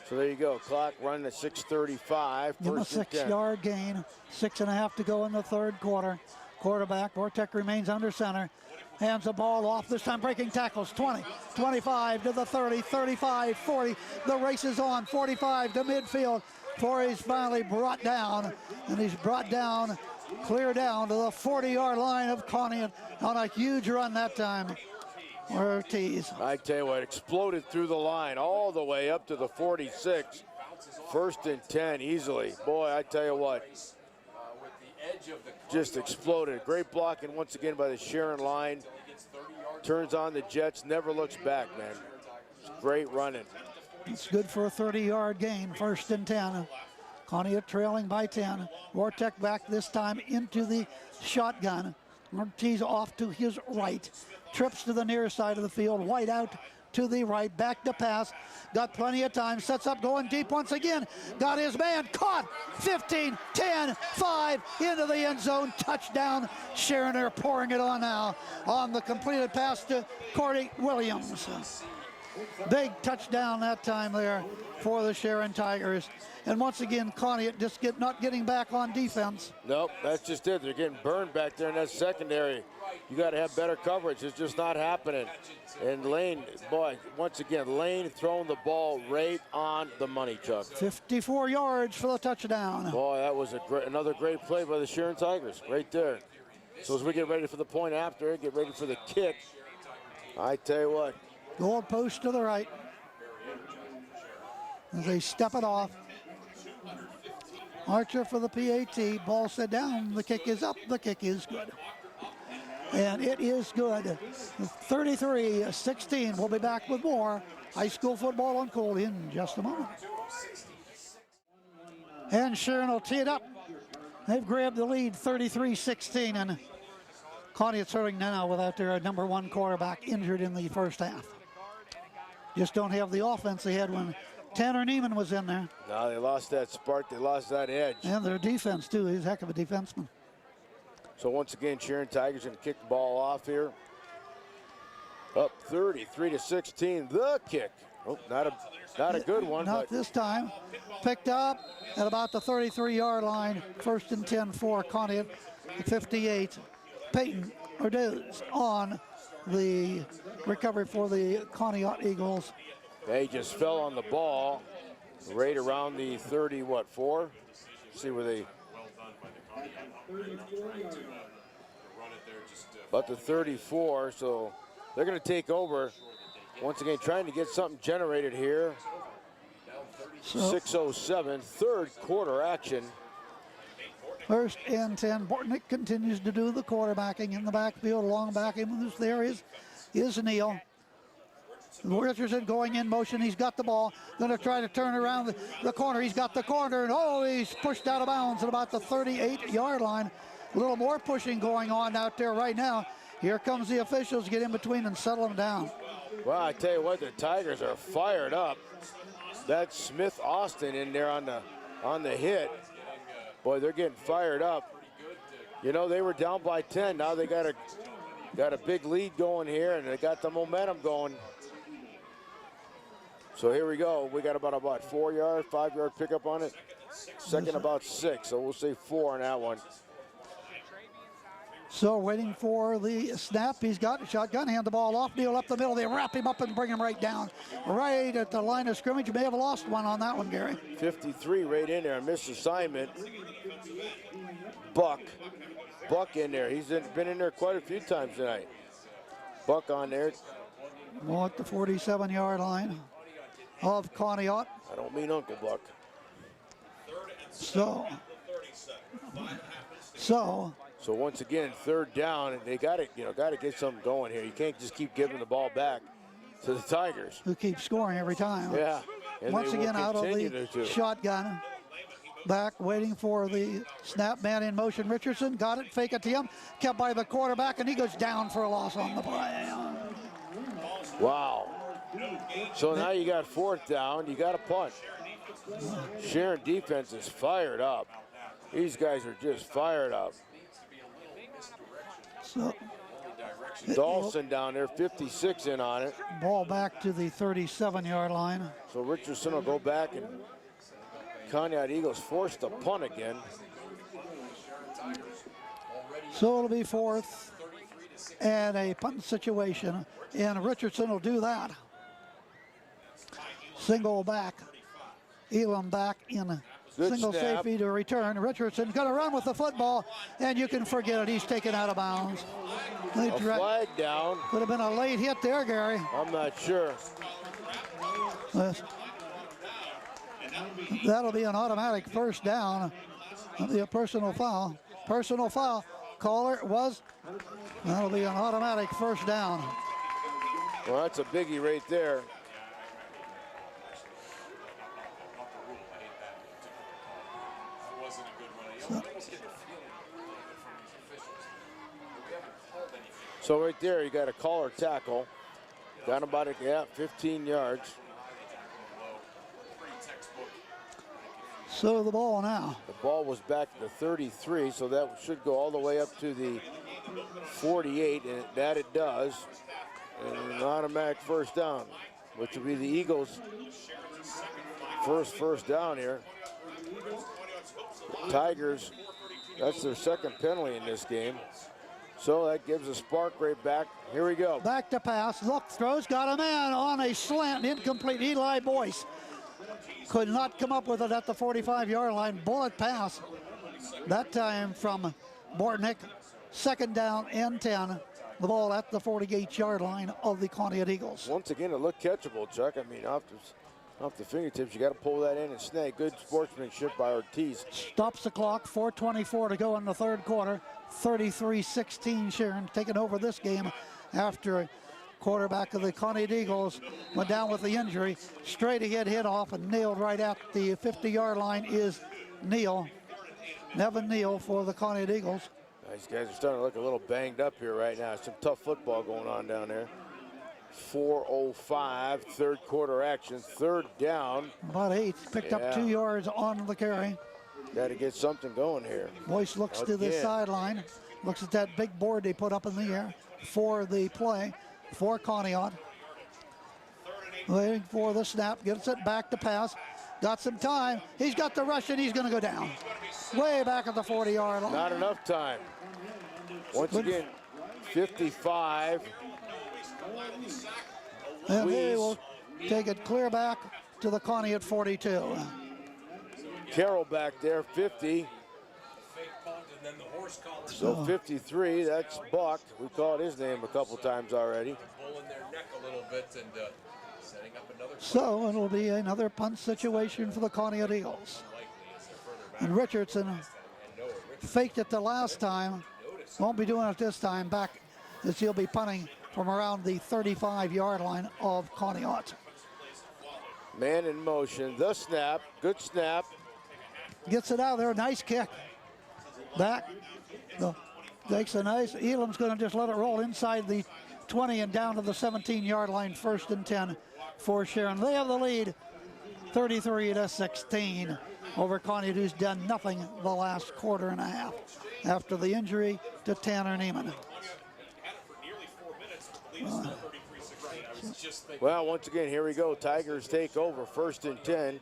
So there you go, clock running at 6:35. Give him a 6-yard gain, 6.5 to go in the 3rd quarter. Quarterback, Vortek remains under center. Hands the ball off, this time breaking tackles, 20, 25 to the 30, 35, 40. The race is on, 45 to midfield before he's finally brought down. And he's brought down, clear down to the 40-yard line of Conneaut on a huge run that time. Ortiz. I tell you what, exploded through the line all the way up to the 46. 1st and 10 easily. Boy, I tell you what, just exploded. Great blocking once again by the Sharon line. Turns on the Jets, never looks back, man. It's great running. It's good for a 30-yard gain, 1st and 10. Conneaut trailing by 10. Vortek back this time into the shotgun. Ortiz off to his right. Trips to the near side of the field. White out to the right. Back to pass. Got plenty of time. Sets up going deep once again. Got his man caught. 15, 10, 5 into the end zone. Touchdown. Sharon are pouring it on now on the completed pass to Cordy Williams. Big touchdown that time there for the Sharon Tigers. And once again, Conneaut just not getting back on defense. Nope, that's just it. They're getting burned back there in that secondary. You got to have better coverage. It's just not happening. And Lane, boy, once again, Lane throwing the ball right on the money, Chuck. 54 yards for the touchdown. Boy, that was another great play by the Sharon Tigers right there. So as we get ready for the point after, get ready for the kick, I tell you what. Goal post to the right. As they step it off. Archer for the PAT. Ball set down. The kick is up. The kick is good. And it is good. 33-16. We'll be back with more high school football on Cold in just a moment. And Sharon will tee it up. They've grabbed the lead 33-16. And Conneaut starting now without their number 1 quarterback injured in the first half. Just don't have the offense they had when Tanner Neiman was in there. No, they lost that spark. They lost that edge. And their defense, too. He's a heck of a defenseman. So once again, Sharon Tigers going to kick the ball off here. Up 33-16. The kick. Oh, not a good one. Not this time. Picked up at about the 33-yard line. 1st and 10 for Conneaut. 58. Peyton Orduz on the recovery for the Conneaut Eagles. They just fell on the ball right around the 4? See where they... About the 34, so they're going to take over. Once again, trying to get something generated here. 6:07, 3rd quarter action. 1st and 10. Bortnick continues to do the quarterbacking in the backfield. Long back him. There is Neal. Richardson going in motion. He's got the ball. Going to try to turn around the corner. He's got the corner, and he's pushed out of bounds at about the 38-yard line. A little more pushing going on out there right now. Here comes the officials, get in between and settle him down. Well, I tell you what, the Tigers are fired up. That's Smith Austin in there on the hit. Boy, they're getting fired up. You know, they were down by 10. Now they got a big lead going here, and they got the momentum going. So here we go. We got about 4-yard, 5-yard pickup on it. Second about 6, so we'll say 4 on that one. So waiting for the snap. He's got a shotgun, hand the ball off, Neal up the middle. They wrap him up and bring him right down. Right at the line of scrimmage. You may have lost one on that one, Gary. 53 right in there, missed assignment. Buck in there. He's been in there quite a few times tonight. Buck on there. Well, at the 47-yard line of Conneaut. I don't mean Uncle Buck. So once again, third down, and they got to get something going here. You can't just keep giving the ball back to the Tigers, who keep scoring every time. Yeah. And once again, out of the shotgun, back waiting for the snap. Man in motion. Richardson got it, fake it to him, kept by the quarterback, and he goes down for a loss on the play. Wow. So now you got fourth down. You got a punt. Sharon defense is fired up. These guys are just fired up. So Dawson down there, 56 in on it. Ball back to the 37-yard line. So Richardson will go back, and Conneaut Eagles forced a punt again. So it'll be fourth and a punt situation, and Richardson will do that. Single back. Elam back in Good single snap. safety to return. Richardson going to run with the football, and you can forget it. He's taken out of bounds. A flag down. Could have been a late hit there, Gary. I'm not sure. That'll be an automatic first down. That'll be a personal foul. Personal foul. Caller was. That'll be an automatic first down. Well, that's a biggie right there. So right there, you got a collar tackle. Down about 15 yards. So the ball now. The ball was back to the 33, so that should go all the way up to the 48, and that it does. And an automatic first down, which will be the Eagles' first down here. Tigers, that's their second penalty in this game. So that gives a spark right back. Here we go. Back to pass. Look, throws, got a man on a slant, incomplete. Eli Boyce could not come up with it at the 45-yard line. Bullet pass. That time from Bortnick. Second down and 10. The ball at the 48-yard line of the Conneaut Eagles. Once again, it looked catchable, Chuck. I mean, off the fingertips, you got to pull that in and snag. Good sportsmanship by Ortiz. Stops the clock. 4:24 to go in the third quarter. 33-16. Sharon taking over this game after quarterback of the Conneaut Eagles went down with the injury. Straight ahead hit off and nailed right at the 50-yard line is Neal. Nevin Neal for the Conneaut Eagles. These guys are starting to look a little banged up here right now. Some tough football going on down there. 4:05, third quarter action, third down. About 8, picked up 2 yards on the carry. Got to get something going here. Boyce looks to the sideline, looks at that big board they put up in the air for the play for Conneaut. Waiting for the snap, gets it back to pass. Got some time. He's got the rush and he's going to go down. Way back at the 40-yard line. Not enough time. Once again, 55. And they will take it clear back to the Conneaut 42. Carroll back there, 50. So 53, that's Buck. We called his name a couple times already. So it'll be another punt situation for the Conneaut Eagles. And Richardson faked it the last time. Won't be doing it this time. Back as he'll be punting from around the 35-yard line of Conneaut. Man in motion, the snap, good snap. Gets it out of there, nice kick. Back, takes a nice, Elam's gonna just let it roll inside the 20 and down to the 17-yard line, 1st and 10 for Sharon. They have the lead 33-16 over Conneaut, who's done nothing the last quarter and a half after the injury to Tanner Neiman. Well, once again, here we go. Tigers take over, 1st and 10.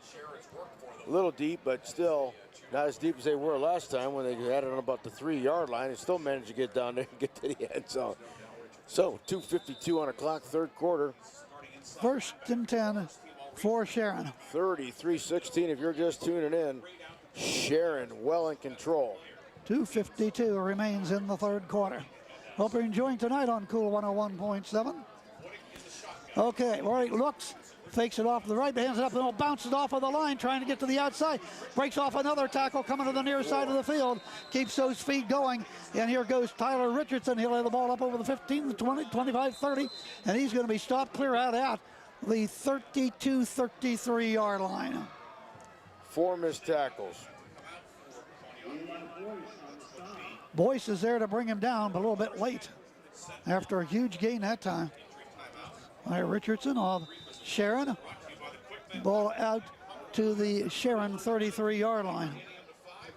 A little deep, but still not as deep as they were last time when they had it on about the 3-yard line and still managed to get down there and get to the end zone. So 2:52 on the clock, 3rd quarter. 1st and 10 for Sharon. 33-16 if you're just tuning in. Sharon well in control. 2:52 remains in the 3rd quarter. Hope you're enjoying tonight on Cool 101.7. Okay, Laurie looks, fakes it off to the right, hands it up, and bounces off of the line, trying to get to the outside. Breaks off another tackle coming to the near side of the field. Keeps those feet going. And here goes Tyler Richardson. He'll lay the ball up over the 15, the 20, 25, 30. And he's going to be stopped clear out the 32-33 yard line. 4 missed tackles. Boyce is there to bring him down, but a little bit late after a huge gain that time. Richardson of Sharon. Ball out to the Sharon 33 yard line.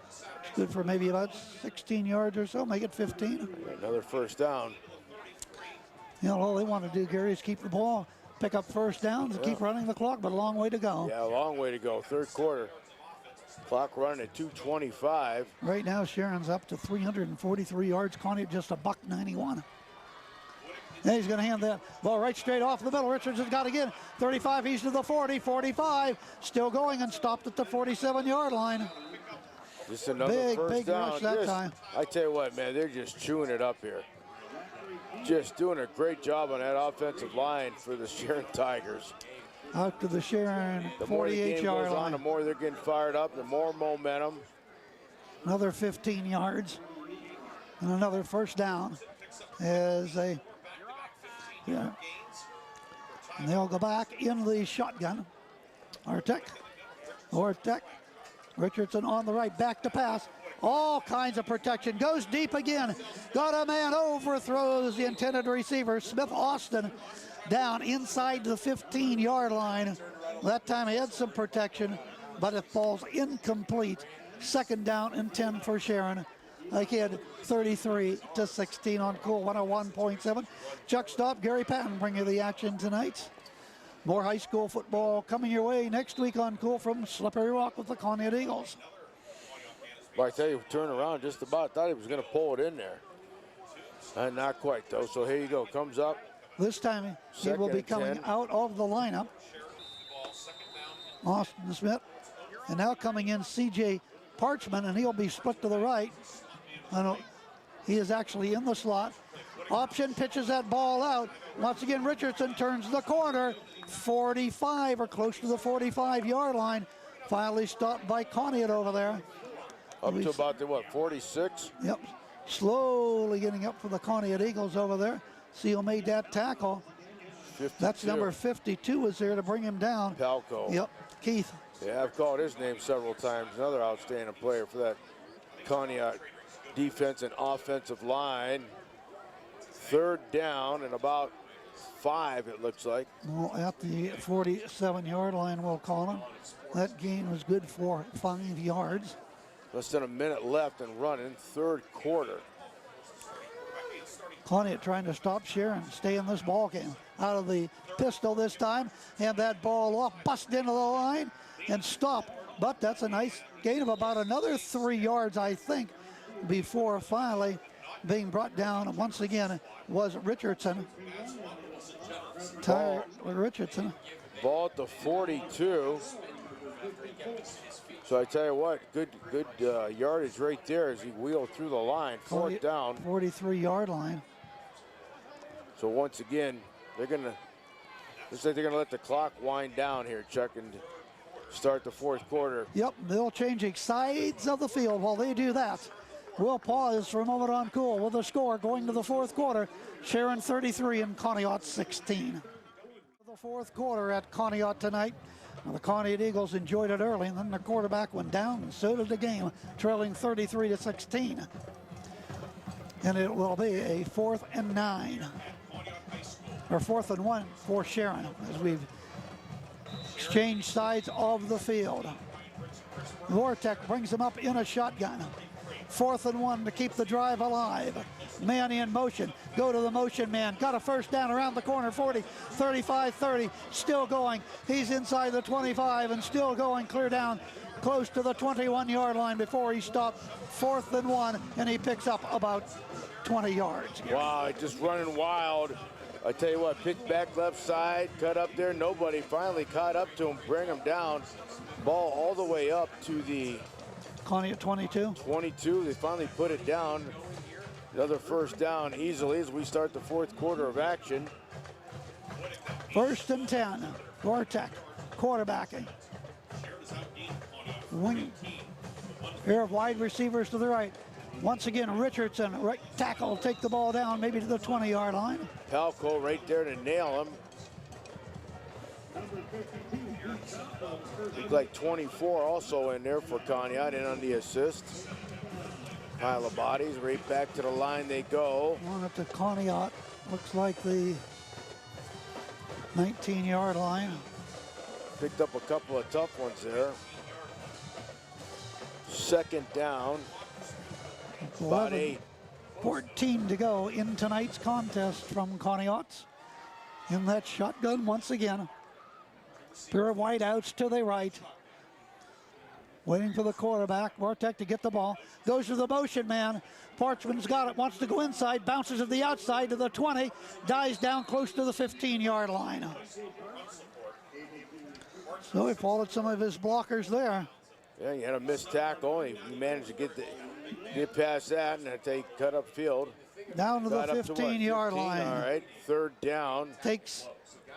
It's good for maybe about 16 yards or so, make it 15. Another 1st down. You know, all they want to do, Gary, is keep the ball, pick up 1st downs, and keep running the clock, but a long way to go. Yeah, a long way to go. 3rd quarter. Clock running at 2:25. Right now, Sharon's up to 343 yards. Conneaut just a $191. And he's going to hand that ball right straight off the middle. Richardson's got it again. 35, he's to the 40, 45. Still going and stopped at the 47-yard line. Just another big down. rush that time. I tell you what, man, they're just chewing it up here. Just doing a great job on that offensive line for the Sharon Tigers. Out to the Sharon 48-yard line. The more the game goes on, the more they're getting fired up, the more momentum. Another 15 yards and another 1st down as they... Yeah. And they'll go back in the shotgun. Artek. Richardson on the right, back to pass. All kinds of protection. Goes deep again. Got a man, overthrows the intended receiver. Smith Austin down inside the 15-yard line. That time he had some protection, but it falls incomplete. 2nd down and 10 for Sharon. Again, 33-16 on Cool 101.7. Chuck Stop, Gary Patton bring you the action tonight. More high school football coming your way next week on Cool from Slippery Rock with the Conneaut Eagles. Well, I tell you, turn around just about. Thought he was going to pull it in there. Not quite, though. So here you go. Comes up. This time he will be coming out of the lineup. Austin Smith. And now coming in C.J. Parchman, and he'll be split to the right. He is actually in the slot. Option pitches that ball out. Once again, Richardson turns the corner. 45 or close to the 45-yard line. Finally stopped by Conneaut over there. Up to about the, 46? Yep. Slowly getting up for the Conneaut Eagles over there. See who made that tackle. 52. That's number 52 is there to bring him down. Palco. Yep, Keith. Yeah, I've called his name several times. Another outstanding player for that Conneaut defense and offensive line. 3rd down and about 5, it looks like. Well, at the 47-yard line, we'll call him. That gain was good for 5 yards. Less than a minute left and running, 3rd quarter. Conneaut trying to stop Sharon, stay in this ball game. Out of the pistol this time, hand that ball off, bust into the line, and stop. But that's a nice gain of about another 3 yards, I think, before finally being brought down once again was Richardson. Tyler Richardson. Ball at the 42. So I tell you what, good yardage right there as he wheeled through the line. 4th down. 43-yard line. So once again, looks like they're gonna let the clock wind down here, Chuck, and start the 4th quarter. Yep, they'll changing sides of the field while they do that. We'll pause for a moment on Cool with the score going to the 4th quarter. Sharon 33 and Conneaut 16. The 4th quarter at Conneaut tonight. Now, the Conneaut Eagles enjoyed it early, and then the quarterback went down, and so did the game, trailing 33-16. And it will be a 4th and 9, or 4th and 1 for Sharon, as we've Exchange sides of the field. Vortek brings them up in a shotgun. 4th and 1 to keep the drive alive. Man in motion. Go to the motion man. Got a first down around the corner. 40, 35, 30. Still going. He's inside the 25 and still going clear down close to the 21-yard line before he stopped. 4th and 1, and he picks up about 20 yards. Wow, just running wild. I tell you what, pitch back left side, cut up there. Nobody finally caught up to him, bring him down. Ball all the way up to the Conneaut 22. 22. They finally put it down. Another first down easily as we start the 4th quarter of action. 1st and 10. Vortek quarterbacking. Wing. Pair of wide receivers to the right. Once again, Richardson, right tackle, take the ball down, maybe to the 20-yard line. Palco right there to nail him. Looked like 24 also in there for Conneaut, in on the assist. Pile of bodies, right back to the line they go. One up to Conneaut, looks like the 19-yard line. Picked up a couple of tough ones there. 2nd down. About 8. 14 to go in tonight's contest from Conneaut. In that shotgun once again. Pair of wideouts to the right. Waiting for the quarterback, Vortek to get the ball. Goes to the motion man. Parchman's got it, wants to go inside, bounces at the outside to the 20, dies down close to the 15-yard line. So he followed some of his blockers there. Yeah, he had a missed tackle. He managed to get past that, and they cut up field. Down to the 15-yard line. All right, 3rd down. Takes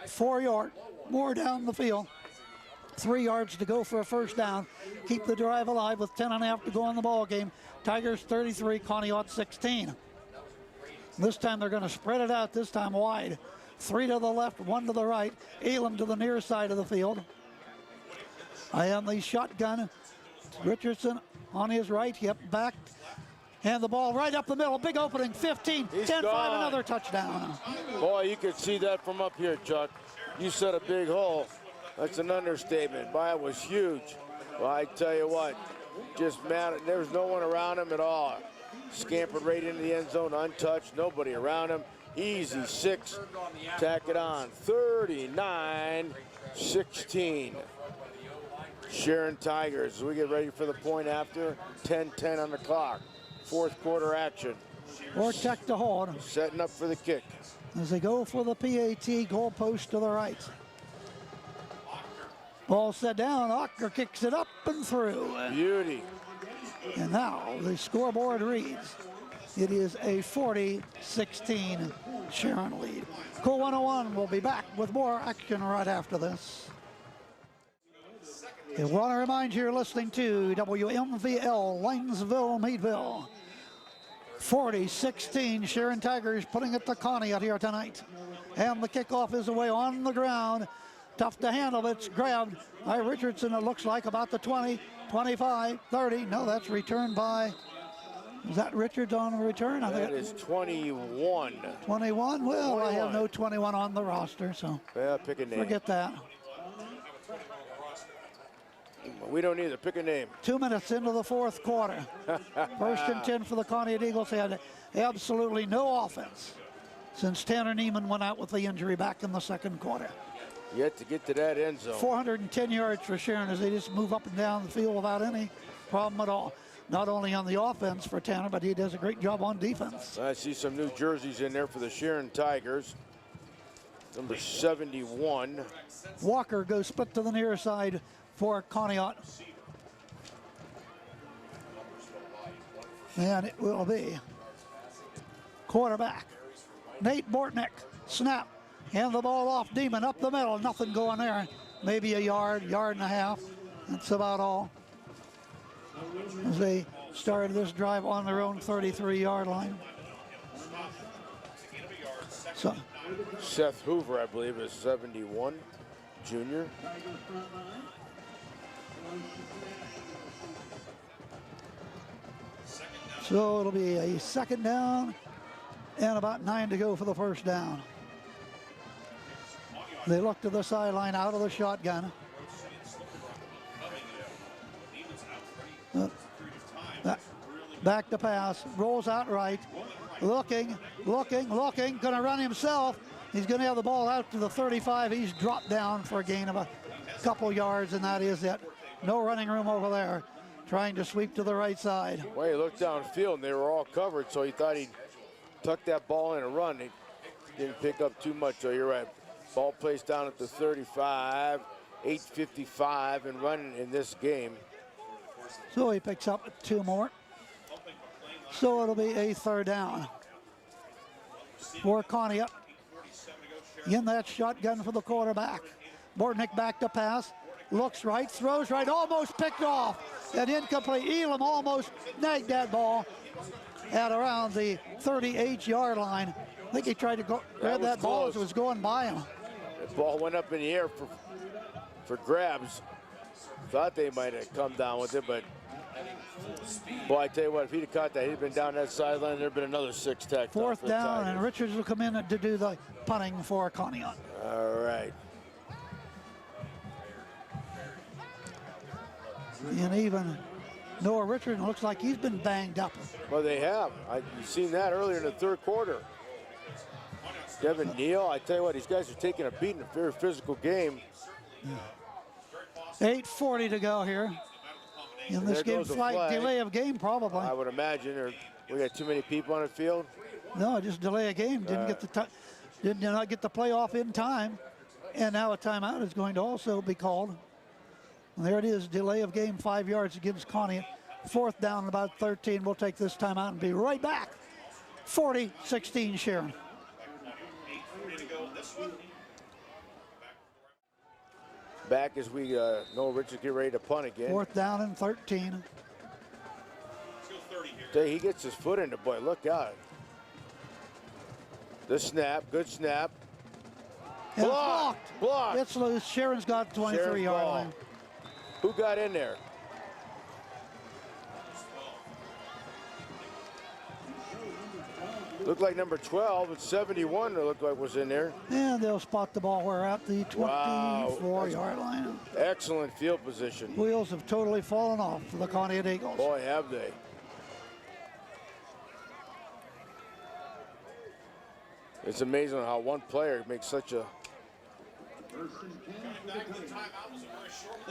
4 yards more down the field. 3 yards to go for a first down. Keep the drive alive with 10.5 to go in the ball game. Tigers 33, Conneaut 16. This time they're going to spread it out, this time wide. 3 to the left, 1 to the right. Elam to the near side of the field. And the shotgun. Richardson on his right, yep, back. And the ball right up the middle, big opening, 15, 10-5, another touchdown. Boy, you could see that from up here, Chuck. You set a big hole. That's an understatement. Boy, it was huge. Well, I tell you what, just mad. There was no one around him at all. Scampered right into the end zone, untouched, nobody around him. Easy 6, tack it on, 39-16. Sharon Tigers, as we get ready for the point after, 10-10 on the clock. 4th quarter action. Vortek to hold. Setting up for the kick. As they go for the PAT, goalpost to the right. Ball set down, Ocker kicks it up and through. Beauty. And now the scoreboard reads, it is a 40-16 Sharon lead. Cool 101 will be back with more action right after this. I want to remind you, you're listening to WMVL Lanesville, Meadville. 40-16, Sharon Tigers putting it to Conneaut here tonight. And the kickoff is away on the ground. Tough to handle, but it's grabbed by Richardson, it looks like, about the 20, 25, 30. No, that's returned by, is that Richards on the return? That is 21. 21? Well, 21. I have no 21 on the roster, so yeah, pick a name. Forget that. We don't either. Pick a name. 2 minutes into the 4th quarter. 1st and 10 for the Conneaut Eagles. They had absolutely no offense since Tanner Neiman went out with the injury back in the 2nd quarter. Yet to get to that end zone. 410 yards for Sharon as they just move up and down the field without any problem at all. Not only on the offense for Tanner, but he does a great job on defense. I see some new jerseys in there for the Sharon Tigers. Number 71. Walker goes split to the near side for Conneaut. And it will be quarterback Nate Bortnick. Snap. And the ball off Demon up the middle. Nothing going there. Maybe a yard, yard and a half. That's about all. As they started this drive on their own 33-yard line. So Seth Hoover, I believe, is 71, junior. So it'll be a 2nd down and about 9 to go for the first down. They look to the sideline out of the shotgun. Back to pass, rolls out right. Looking, gonna run himself. He's gonna have the ball out to the 35. He's dropped down for a gain of a couple yards, and that is it. No running room over there. Trying to sweep to the right side. Well, he looked downfield and they were all covered, so he thought he'd tuck that ball in and run. He didn't pick up too much, so you're right. Ball placed down at the 35, 8:55 and running in this game. So he picks up 2 more. So it'll be a 3rd down for Conneaut. In that shotgun for the quarterback. Bortnick back to pass. Looks right, throws right, almost picked off. And incomplete. Elam almost nagged that ball at around the 38-yard line. I think he tried to grab that ball as it was going by him. The ball went up in the air for grabs. Thought they might have come down with it, but boy, I tell you what, if he'd have caught that, he'd been down that sideline, there'd been another 6 tacked. 4th down, and Richards will come in to do the punting for Conneaut. All right. And even Noah Richards looks like he's been banged up. Well, they have. You've seen that earlier in the 3rd quarter. Devin Neal, I tell you what, these guys are taking a beating, a very physical game. 8:40 to go here. In this game, flight delay of game probably. I would imagine, or we got too many people on the field. No, just delay of game. Did not get the playoff in time, and now a timeout is going to also be called. And there it is, delay of game, 5 yards against Conneaut. 4th down, about 13. We'll take this timeout and be right back. 40-16 Sharon. Back as we know Richards get ready to punt again. 4th down and 13. He gets his foot in the boy. Look out. The snap, good snap. And Blocked. Blocked. It's loose. Sharon's got 23-yard line. Who got in there? Looked like number 12 and 71 it looked like was in there. And they'll spot the ball. We're at the 24-yard line. Excellent field position. Wheels have totally fallen off for the Conneaut Eagles. Boy, have they. It's amazing how one player makes such a...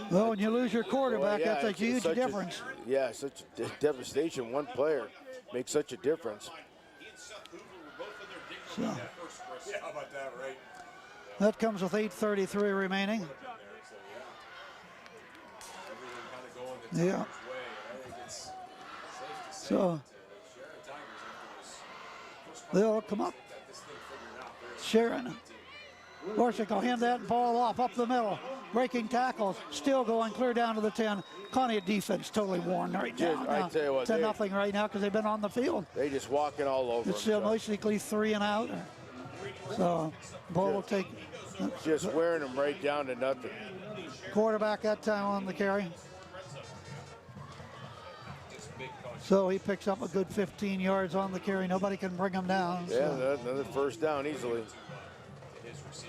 Well, when you lose your quarterback, yeah, that's a huge difference. Such a devastation. One player makes such a difference. So, Yeah, how about that, right? that comes with 8:33 remaining. Yeah. So they'll come up. Sharon. Borsick will hand that ball off up the middle. Breaking tackles, still going clear down to the 10. Conneaut defense totally worn right now. I tell you what, 10-0 right now because they've been on the field. They just walking all over. It's still basically 3 and out. So ball will take. Just wearing them right down to nothing. Quarterback that time on the carry. So he picks up a good 15 yards on the carry. Nobody can bring him down. Yeah, So. another 1st down easily.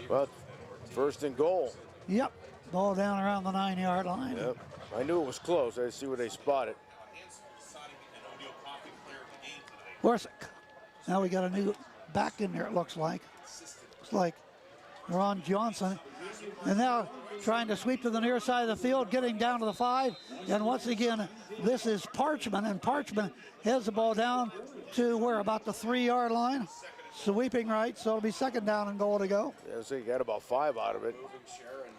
Well, 1st and goal. Yep, ball down around the 9-yard line. Yep, I knew it was close. I see where they spotted. Borsick. Now we got a new back in there, it looks like. Looks like Ron Johnson. And now trying to sweep to the near side of the field, getting down to the 5. And once again, this is Parchman, and Parchman has the ball down to where, about the 3-yard line. Sweeping right, so it'll be 2nd down and goal to go. Yeah, so you got about 5 out of it.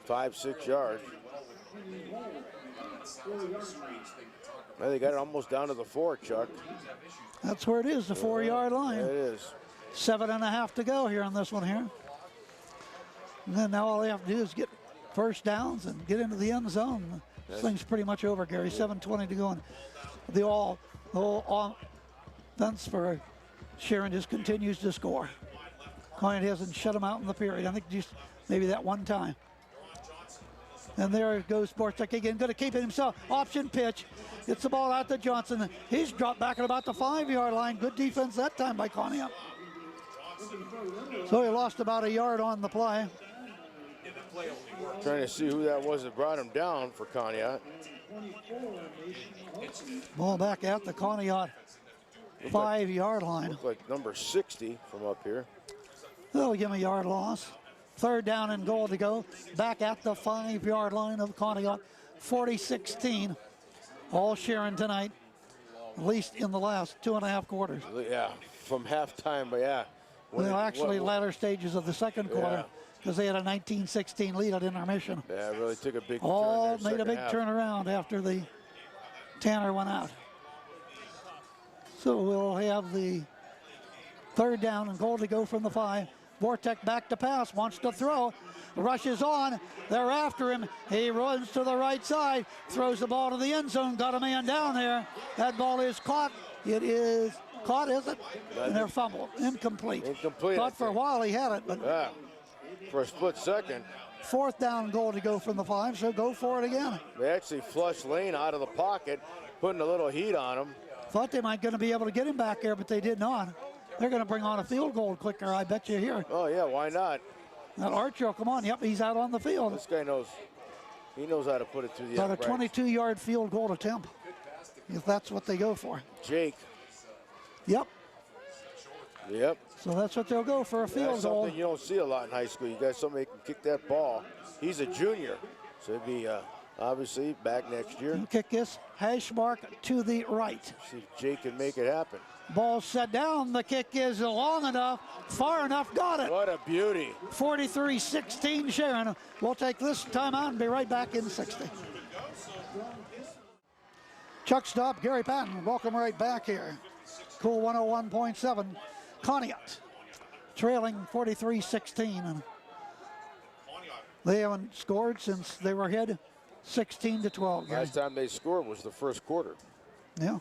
5-6 yards. Well, they got it almost down to the 4, Chuck. That's where it is, the 4-yard line. It is. 7.5 to go here on this one here. And then now all they have to do is get 1st downs and get into the end zone. This thing's pretty much over, Gary. 7:20 to go. And the whole offense for Sharon just continues to score. Conneaut hasn't shut them out in the period. I think just maybe that one time. And there goes Borsick again, going to keep it himself. Option pitch. Gets the ball out to Johnson. He's dropped back at about the 5-yard line. Good defense that time by Conneaut. So he lost about a yard on the play. Trying to see who that was that brought him down for Conneaut. Ball back at the Conneaut 5-yard line. Look like number 60 from up here. They'll give him a yard loss. 3rd down and goal to go. Back at the 5-yard line of Conneaut. 40-16. All Sharon tonight, at least in the last 2.5 quarters. Yeah, from halftime, but yeah. Well, actually, latter stages of the second quarter, because they had a 19-16 lead at intermission. Yeah, it really took a big All turn there, made a big half. turnaround after the Tanner went out. So we'll have the 3rd down and goal to go from the 5. Vortek back to pass, wants to throw, rushes on, they're after him, he runs to the right side, throws the ball to the end zone, got a man down there, that ball is caught, it is caught, is it? And they're fumbled, incomplete. Thought for a while he had it, but yeah, for a split second. 4th down goal to go from the 5, so go for it again. They actually flushed Lane out of the pocket, putting a little heat on him. Thought they might going to be able to get him back there, but they did not. They're going to bring on a field goal quicker, I bet you here. Oh yeah, why not? That Archer, come on, yep, he's out on the field. This guy knows, he knows how to put it through the About a uprights. 22-yard field goal attempt, if that's what they go for. Jake. Yep, Yep. so that's what they'll go for, a field That's goal. something you don't see a lot in high school. You got somebody who can kick that ball. He's a junior, so he'd be obviously back next year. Kick this, hash mark to the right. See if Jake can make it happen. Ball set down, the kick is long enough, far enough, got it. What a beauty. 43-16 Sharon. We'll take this timeout and be right back in 60. Chuck Stop, Gary Patton, welcome right back here. Cool 101.7, Conneaut, trailing 43-16. And they haven't scored since they were ahead 16-12. Gary. Last time they scored was the first quarter. Yeah.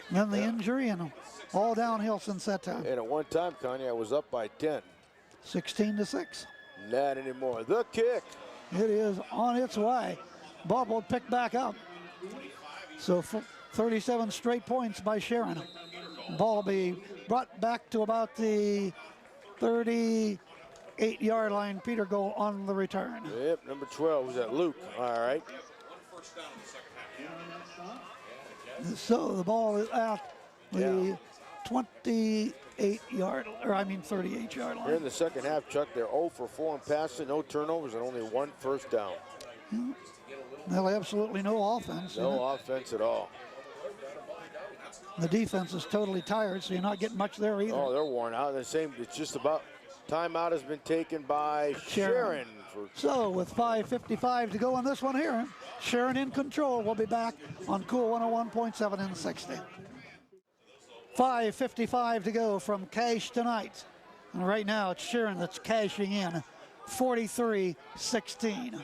Then the injury and all downhill since that time. And at one time, Conneaut was up by 10. 16-6. Not anymore. The kick. It is on its way. Bob will pick back up. So 37 straight points by Sharon. Ball be brought back to about the 38-yard line. Peter goal on the return. Yep, number 12 was that Luke. All right. So the ball is at the 38-yard, or I mean 38-yard line. Here in the second half, Chuck, they're 0 for 4 in passing, no turnovers, and only 1 first down. Well, absolutely no offense. No offense at all. The defense is totally tired, so you're not getting much there either. Oh, they're worn out. The same. It's just about timeout has been taken by Sharon. So with 5:55 to go on this one here, Sharon in control. We'll be back on Cool 101.7 in 60. 5:55 to go from Cash tonight. And right now it's Sharon that's cashing in 43-16.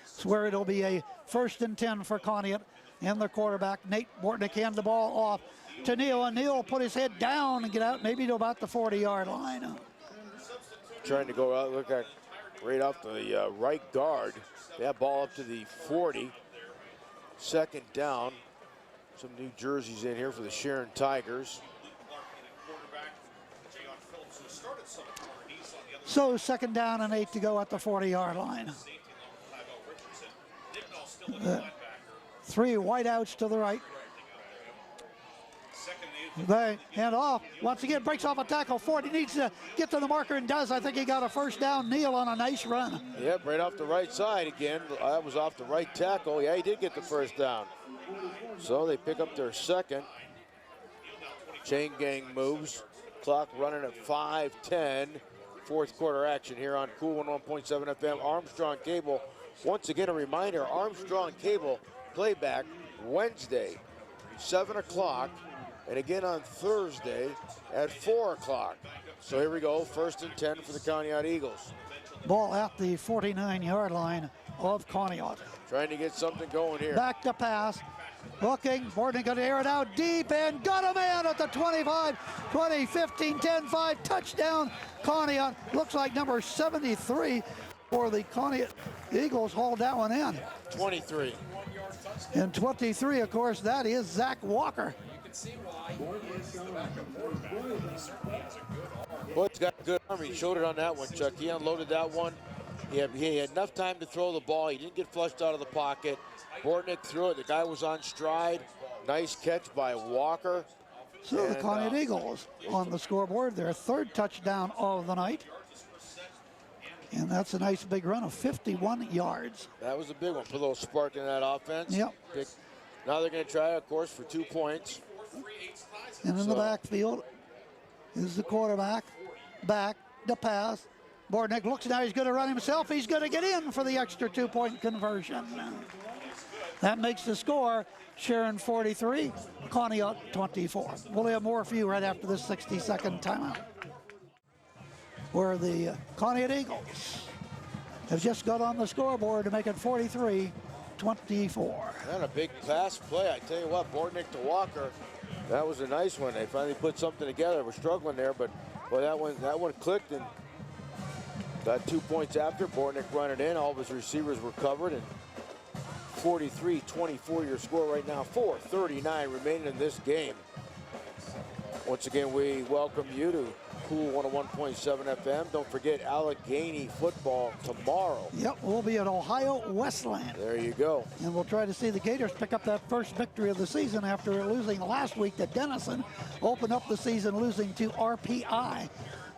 It's where it'll be a 1st and 10 for Conneaut. And the quarterback, Nate Bortnick, hand the ball off to Neal. And Neal put his head down and get out maybe to about the 40-yard line. Trying to go out, look at right off the right guard. That ball up to the 40. 2nd down. Some new jerseys in here for the Sharon Tigers. So 2nd down and 8 to go at the 40-yard line. 3 wideouts to the right. They hand off. Once again, breaks off a tackle. 40 needs to get to the marker and does. I think he got a 1st down. Neal on a nice run. Yep, right off the right side again. That was off the right tackle. Yeah, he did get the 1st down. So they pick up their 2nd. Chain gang moves. Clock running at 5:10. 4th quarter action here on Cool 101.7 FM. Armstrong Cable. Once again, a reminder, Armstrong Cable playback Wednesday, 7 o'clock, and again on Thursday at 4 o'clock. So here we go, 1st and 10 for the Conneaut Eagles. Ball at the 49-yard line of Conneaut. Trying to get something going here. Back to pass. Looking, Bortnick going to air it out deep and got a man at the 25, 20, 15, 10, 5, touchdown Conneaut. Looks like number 73 for the Conneaut Eagles hauled that one in. 23. And 23, of course, that is Zach Walker. Boy's got a good arm. He showed it on that one, Chuck. He unloaded that one He had enough time to throw the ball. He didn't get flushed out of the pocket. Bortnick threw it. The guy was on stride. Nice catch by Walker. So the Conneaut Eagles on the scoreboard, their third touchdown of the night. And that's a nice big run of 51 yards. That was a big one. Put a little spark in that offense. Yep. Now they're going to try, of course, for 2 points. And in the backfield is the quarterback. Back to pass. Bortnick looks now, he's going to run himself. He's going to get in for the extra 2-point conversion. That makes the score Sharon 43, Conneaut 24. We'll have more for you right after this 60-second timeout, where the Conneaut Eagles have just got on the scoreboard to make it 43-24. And a big pass play. I tell you what, Bortnick to Walker, that was a nice one. They finally put something together. We're struggling there, but boy, that one clicked and got 2 points after. Bortnick running in. All of his receivers were covered, and 43-24 your score right now. 4:39 remaining in this game. Once again, we welcome you to Cool 101.7 FM. Don't forget Allegheny football tomorrow. Yep, we'll be at Ohio Westland. There you go. And we'll try to see the Gators pick up that first victory of the season after losing last week to Denison. Open up the season losing to RPI.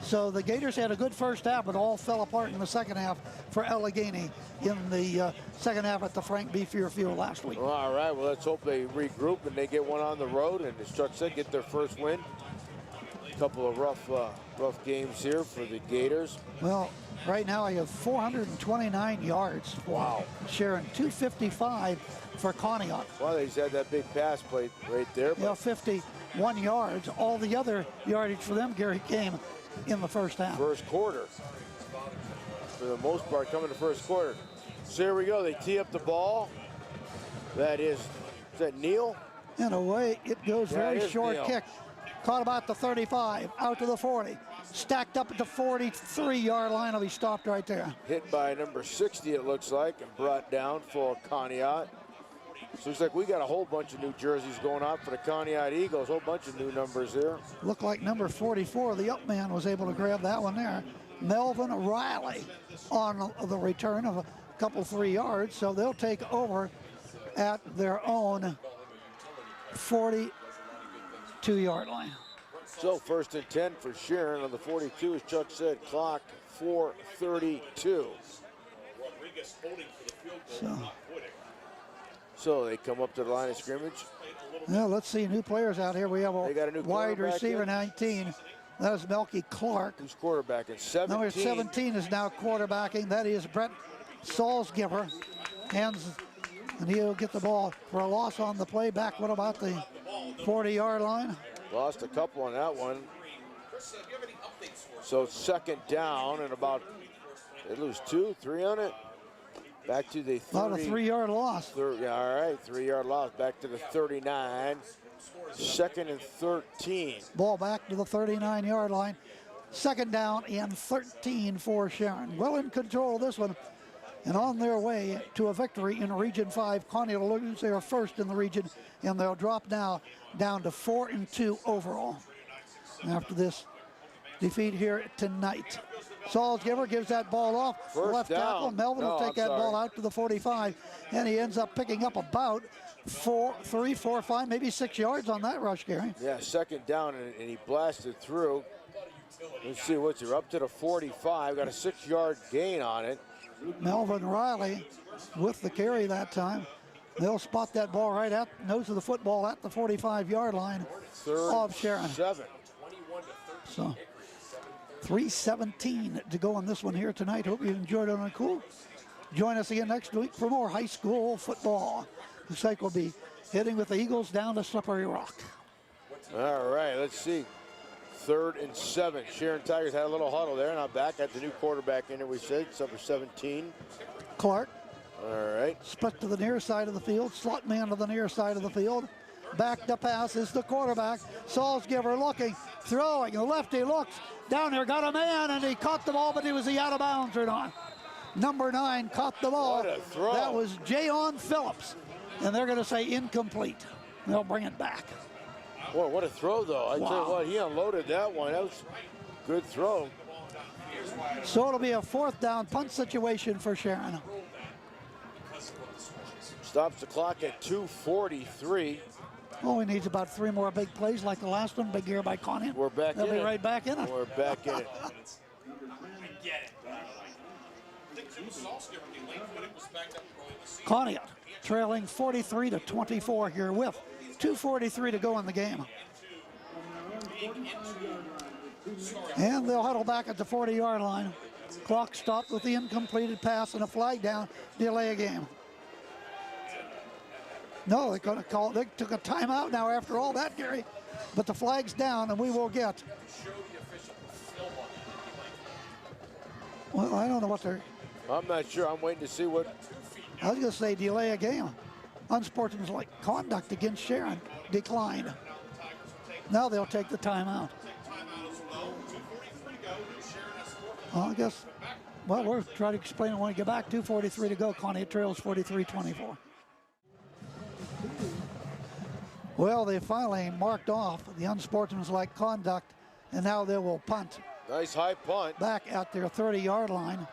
So the Gators had a good first half, but all fell apart in the second half for Allegheny in the second half at the Frank B. Fear Field last week. Well, all right, well, let's hope they regroup and they get one on the road, and as Chuck said, get their first win. A couple of rough games here for the Gators. Well, right now I have 429 yards. Wow. Sharon, 255 for Conneaut. Well, they had that big pass play right there. Yeah, 51 yards. All the other yardage for them, Gary, came in the first half. First quarter. For the most part, coming to first quarter. So here we go. They tee up the ball. Is that Neal? And away it goes. Very short Neal. kick. Caught about the 35, out to the 40. Stacked up at the 43-yard line. He'll be stopped right there. Hit by number 60, it looks like, and brought down for Conneaut. So looks like we got a whole bunch of new jerseys going out for the Conneaut Eagles. A whole bunch of new numbers here. Looked like number 44, the up man, was able to grab that one there. Melvin Riley on the return of a couple 3 yards. So they'll take over at their own 42-yard line. So 1st and 10 for Sharon on the 42, as Chuck said, clock 4:32. So they come up to the line of scrimmage. Yeah, let's see new players out here. We have They got a new wide receiver, in. 19. That is Melky Clark. Who's quarterbacking? 17. Number 17 is now quarterbacking. That is Brett Salzgiver. And he'll get the ball for a loss on the play back. What about the 40-yard line? Lost a couple on that one. So 2nd down and about, they lose 2, 3 on it. Back to the 30. About a 3-yard loss. Yeah, all right, 3-yard loss. Back to the 39. 2nd and 13. Ball back to the 39-yard line. 2nd down and 13 for Sharon. Well in control of this one. And on their way to a victory in Region 5. Conneaut will lose their first in the region, and they'll drop now down to 4-2 overall after this defeat here tonight. Salzgiver gives that ball off. First left down. tackle. Melvin will take that ball out to the 45, and he ends up picking up about 3, 4, 5, maybe 6 yards on that rush, Gary. Yeah, 2nd down, and he blasted through. Let's see, what's he up to the 45. Got a 6-yard gain on it. Melvin Riley with the carry that time. They'll spot that ball right at nose of the football at the 45-yard line of Sharon. 7. So 3:17 to go on this one here tonight. Hope you enjoyed it on Cool. Join us again next week for more high school football. Looks like we'll be heading with the Eagles down to Slippery Rock. All right, let's see. 3rd and 7. Sharon Tigers had a little huddle there. Now back at the new quarterback in there, we said, number 17. Clark. All right. Split to the near side of the field. Slot man to the near side of the field. Back to pass is the quarterback. Salzgiver looking, throwing. The lefty looks down there, got a man, and he caught the ball, but was he out of bounds or not? Number 9 caught the ball. What a throw. That was Jayon Phillips. And they're going to say incomplete. They'll bring it back. Boy, what a throw, though. I tell you what, he unloaded that one. That was a good throw. So it'll be a 4th down punt situation for Sharon. Stops the clock at 2:43. Oh, he needs about 3 more big plays like the last one. Big gear by Conneaut. We're back They'll in be it. right back in it. We're back in it. Conneaut trailing 43-24 here with 2:43 to go in the game. And they'll huddle back at the 40-yard line. Clock stopped with the incompleted pass and a flag down, delay a game. No, they took a timeout now after all that, Gary. But the flag's down and we will get. Well, I don't know what they're. I'm not sure. I'm waiting to see what. I was going to say delay a game. Unsportsmanlike conduct against Sharon declined. Now they'll take the timeout. Well, I guess, well, we'll try to explain it when we get back. 2:43 to go. Conneaut trails 43-24. Well, they finally marked off the unsportsmanlike conduct, and now they will punt. Nice high punt. Back at their 30-yard line.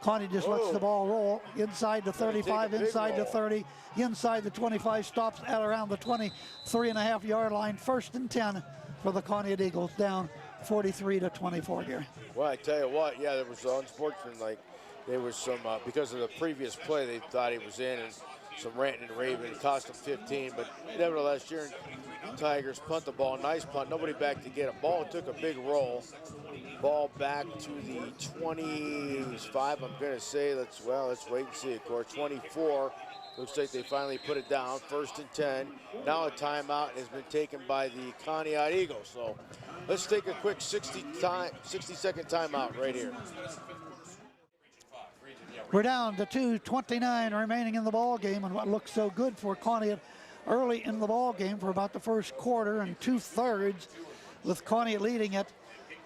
Conneaut just lets the ball roll inside the 35, inside the 30, inside the 25, stops at around the 23.5-yard line. 1st and 10 for the Conneaut Eagles, down 43-24 here. Well, I tell you what, yeah, there was unsportsmanlike. There was some, because of the previous play, they thought he was in, and some ranting and raving. It cost them 15, but nevertheless, Sharon Tigers punt the ball. Nice punt, nobody back to get it. Ball took a big roll. Ball back to the 25, I'm gonna say. Let's wait and see, of course. 24, looks like they finally put it down. 1st and 10. Now a timeout has been taken by the Conneaut Eagles. So let's take a quick 60-second timeout right here. We're down to 2:29 remaining in the ball game, and what looks so good for Conneaut early in the ball game for about the first quarter and 2/3, with Conneaut leading it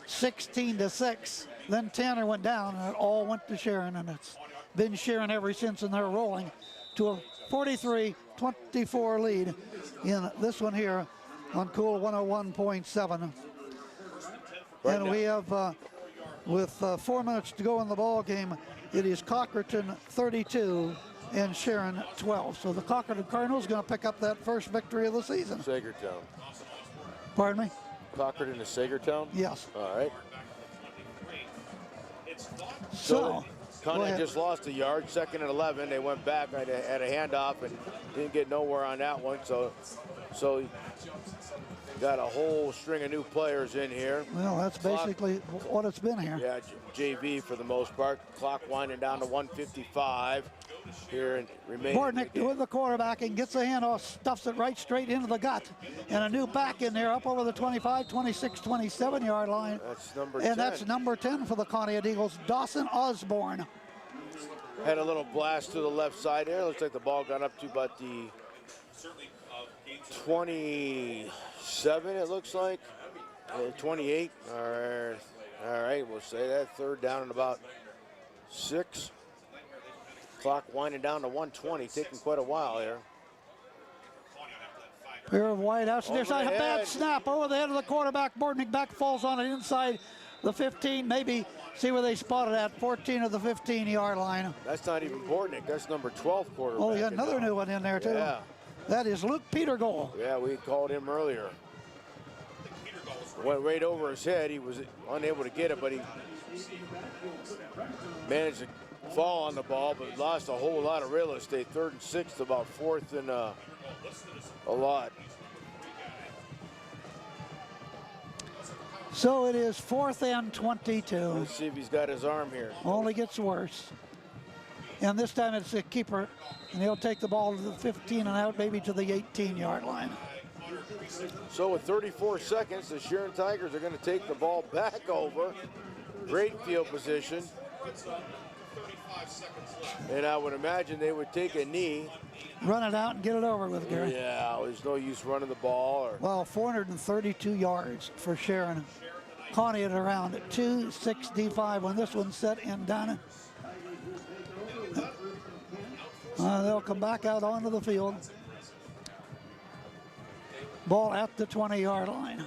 16-6. Then Tanner went down, and it all went to Sharon, and it's been Sharon ever since, and they're rolling to a 43-24 lead in this one here on Cool 101.7. And we have, with 4 minutes to go in the ball game, it is Cockerton 32 and Sharon 12. So the Cockerton Cardinals going to pick up that first victory of the season. Sagertown. Pardon me? Cockerton to Sagertown? Yes. All right. So Conneaut just lost a yard, 2nd and 11. They went back at a handoff and didn't get nowhere on that one. So got a whole string of new players in here. Well, that's basically what it's been here. Yeah, JV for the most part. Clock winding down to 1:55 here and remaining. Bordnick with the quarterback and gets a handoff, stuffs it right straight into the gut. And a new back in there up over the 25, 26, 27-yard line. That's number 10. And that's number 10 for the Conneaut Eagles, Dawson Osborne. Had a little blast to the left side there. Looks like the ball got up to about the 27, it looks like. 28. All right, we'll say that. 3rd down and about 6. Clock winding down to 1:20, taking quite a while here. Pair of wideouts. Near side, a Overhead. bad snap over the head of the quarterback. Bordnick back falls on it inside the 15. Maybe see where they spotted at 14 of the 15-yard line. That's not even Bordnick. That's number 12 quarterback. Oh, you got another new one in there, too. Yeah. That is Luke Petergoal. Yeah, we called him earlier. Went right over his head. He was unable to get it, but he managed to fall on the ball, but lost a whole lot of real estate. 3rd and 6, about 4th and a lot. So it is 4th and 22. Let's see if he's got his arm here. Only gets worse. And this time it's a keeper, and he'll take the ball to the 15 and out, maybe to the 18-yard line. So with 34 seconds, the Sharon Tigers are going to take the ball back over. Great field position. And I would imagine they would take a knee. Run it out and get it over with, Gary. Yeah, there's no use running the ball. Well, 432 yards for Sharon. Conneaut around 265 when this one's set and done. They'll come back out onto the field. Ball at the 20-yard line.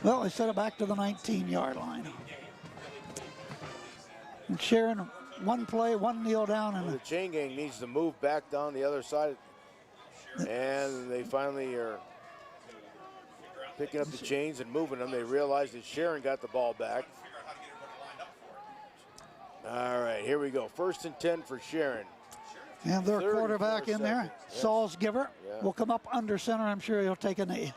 Well, they set it back to the 19-yard line. And Sharon, one play, one kneel down, The and chain gang needs to move back down the other side. And they finally are picking up the chains and moving them. They realize that Sharon got the ball back. All right, here we go. 1st and 10 for Sharon. their 34 quarterback in there, seconds. Yes. Saul's giver, Yeah. will come up under center. I'm sure he'll take a knee.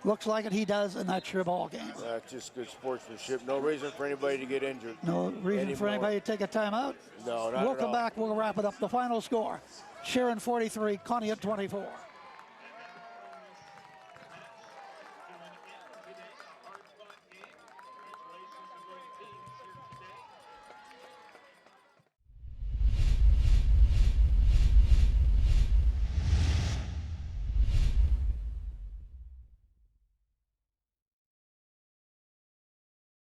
Looks like it, he does, and that's your ball game. That's just good sportsmanship. No reason for anybody to get injured. No reason for anymore. anybody to take a timeout. No, not We'll at come all. back, we'll wrap it up. The final score, Sharon 43, Conneaut 24.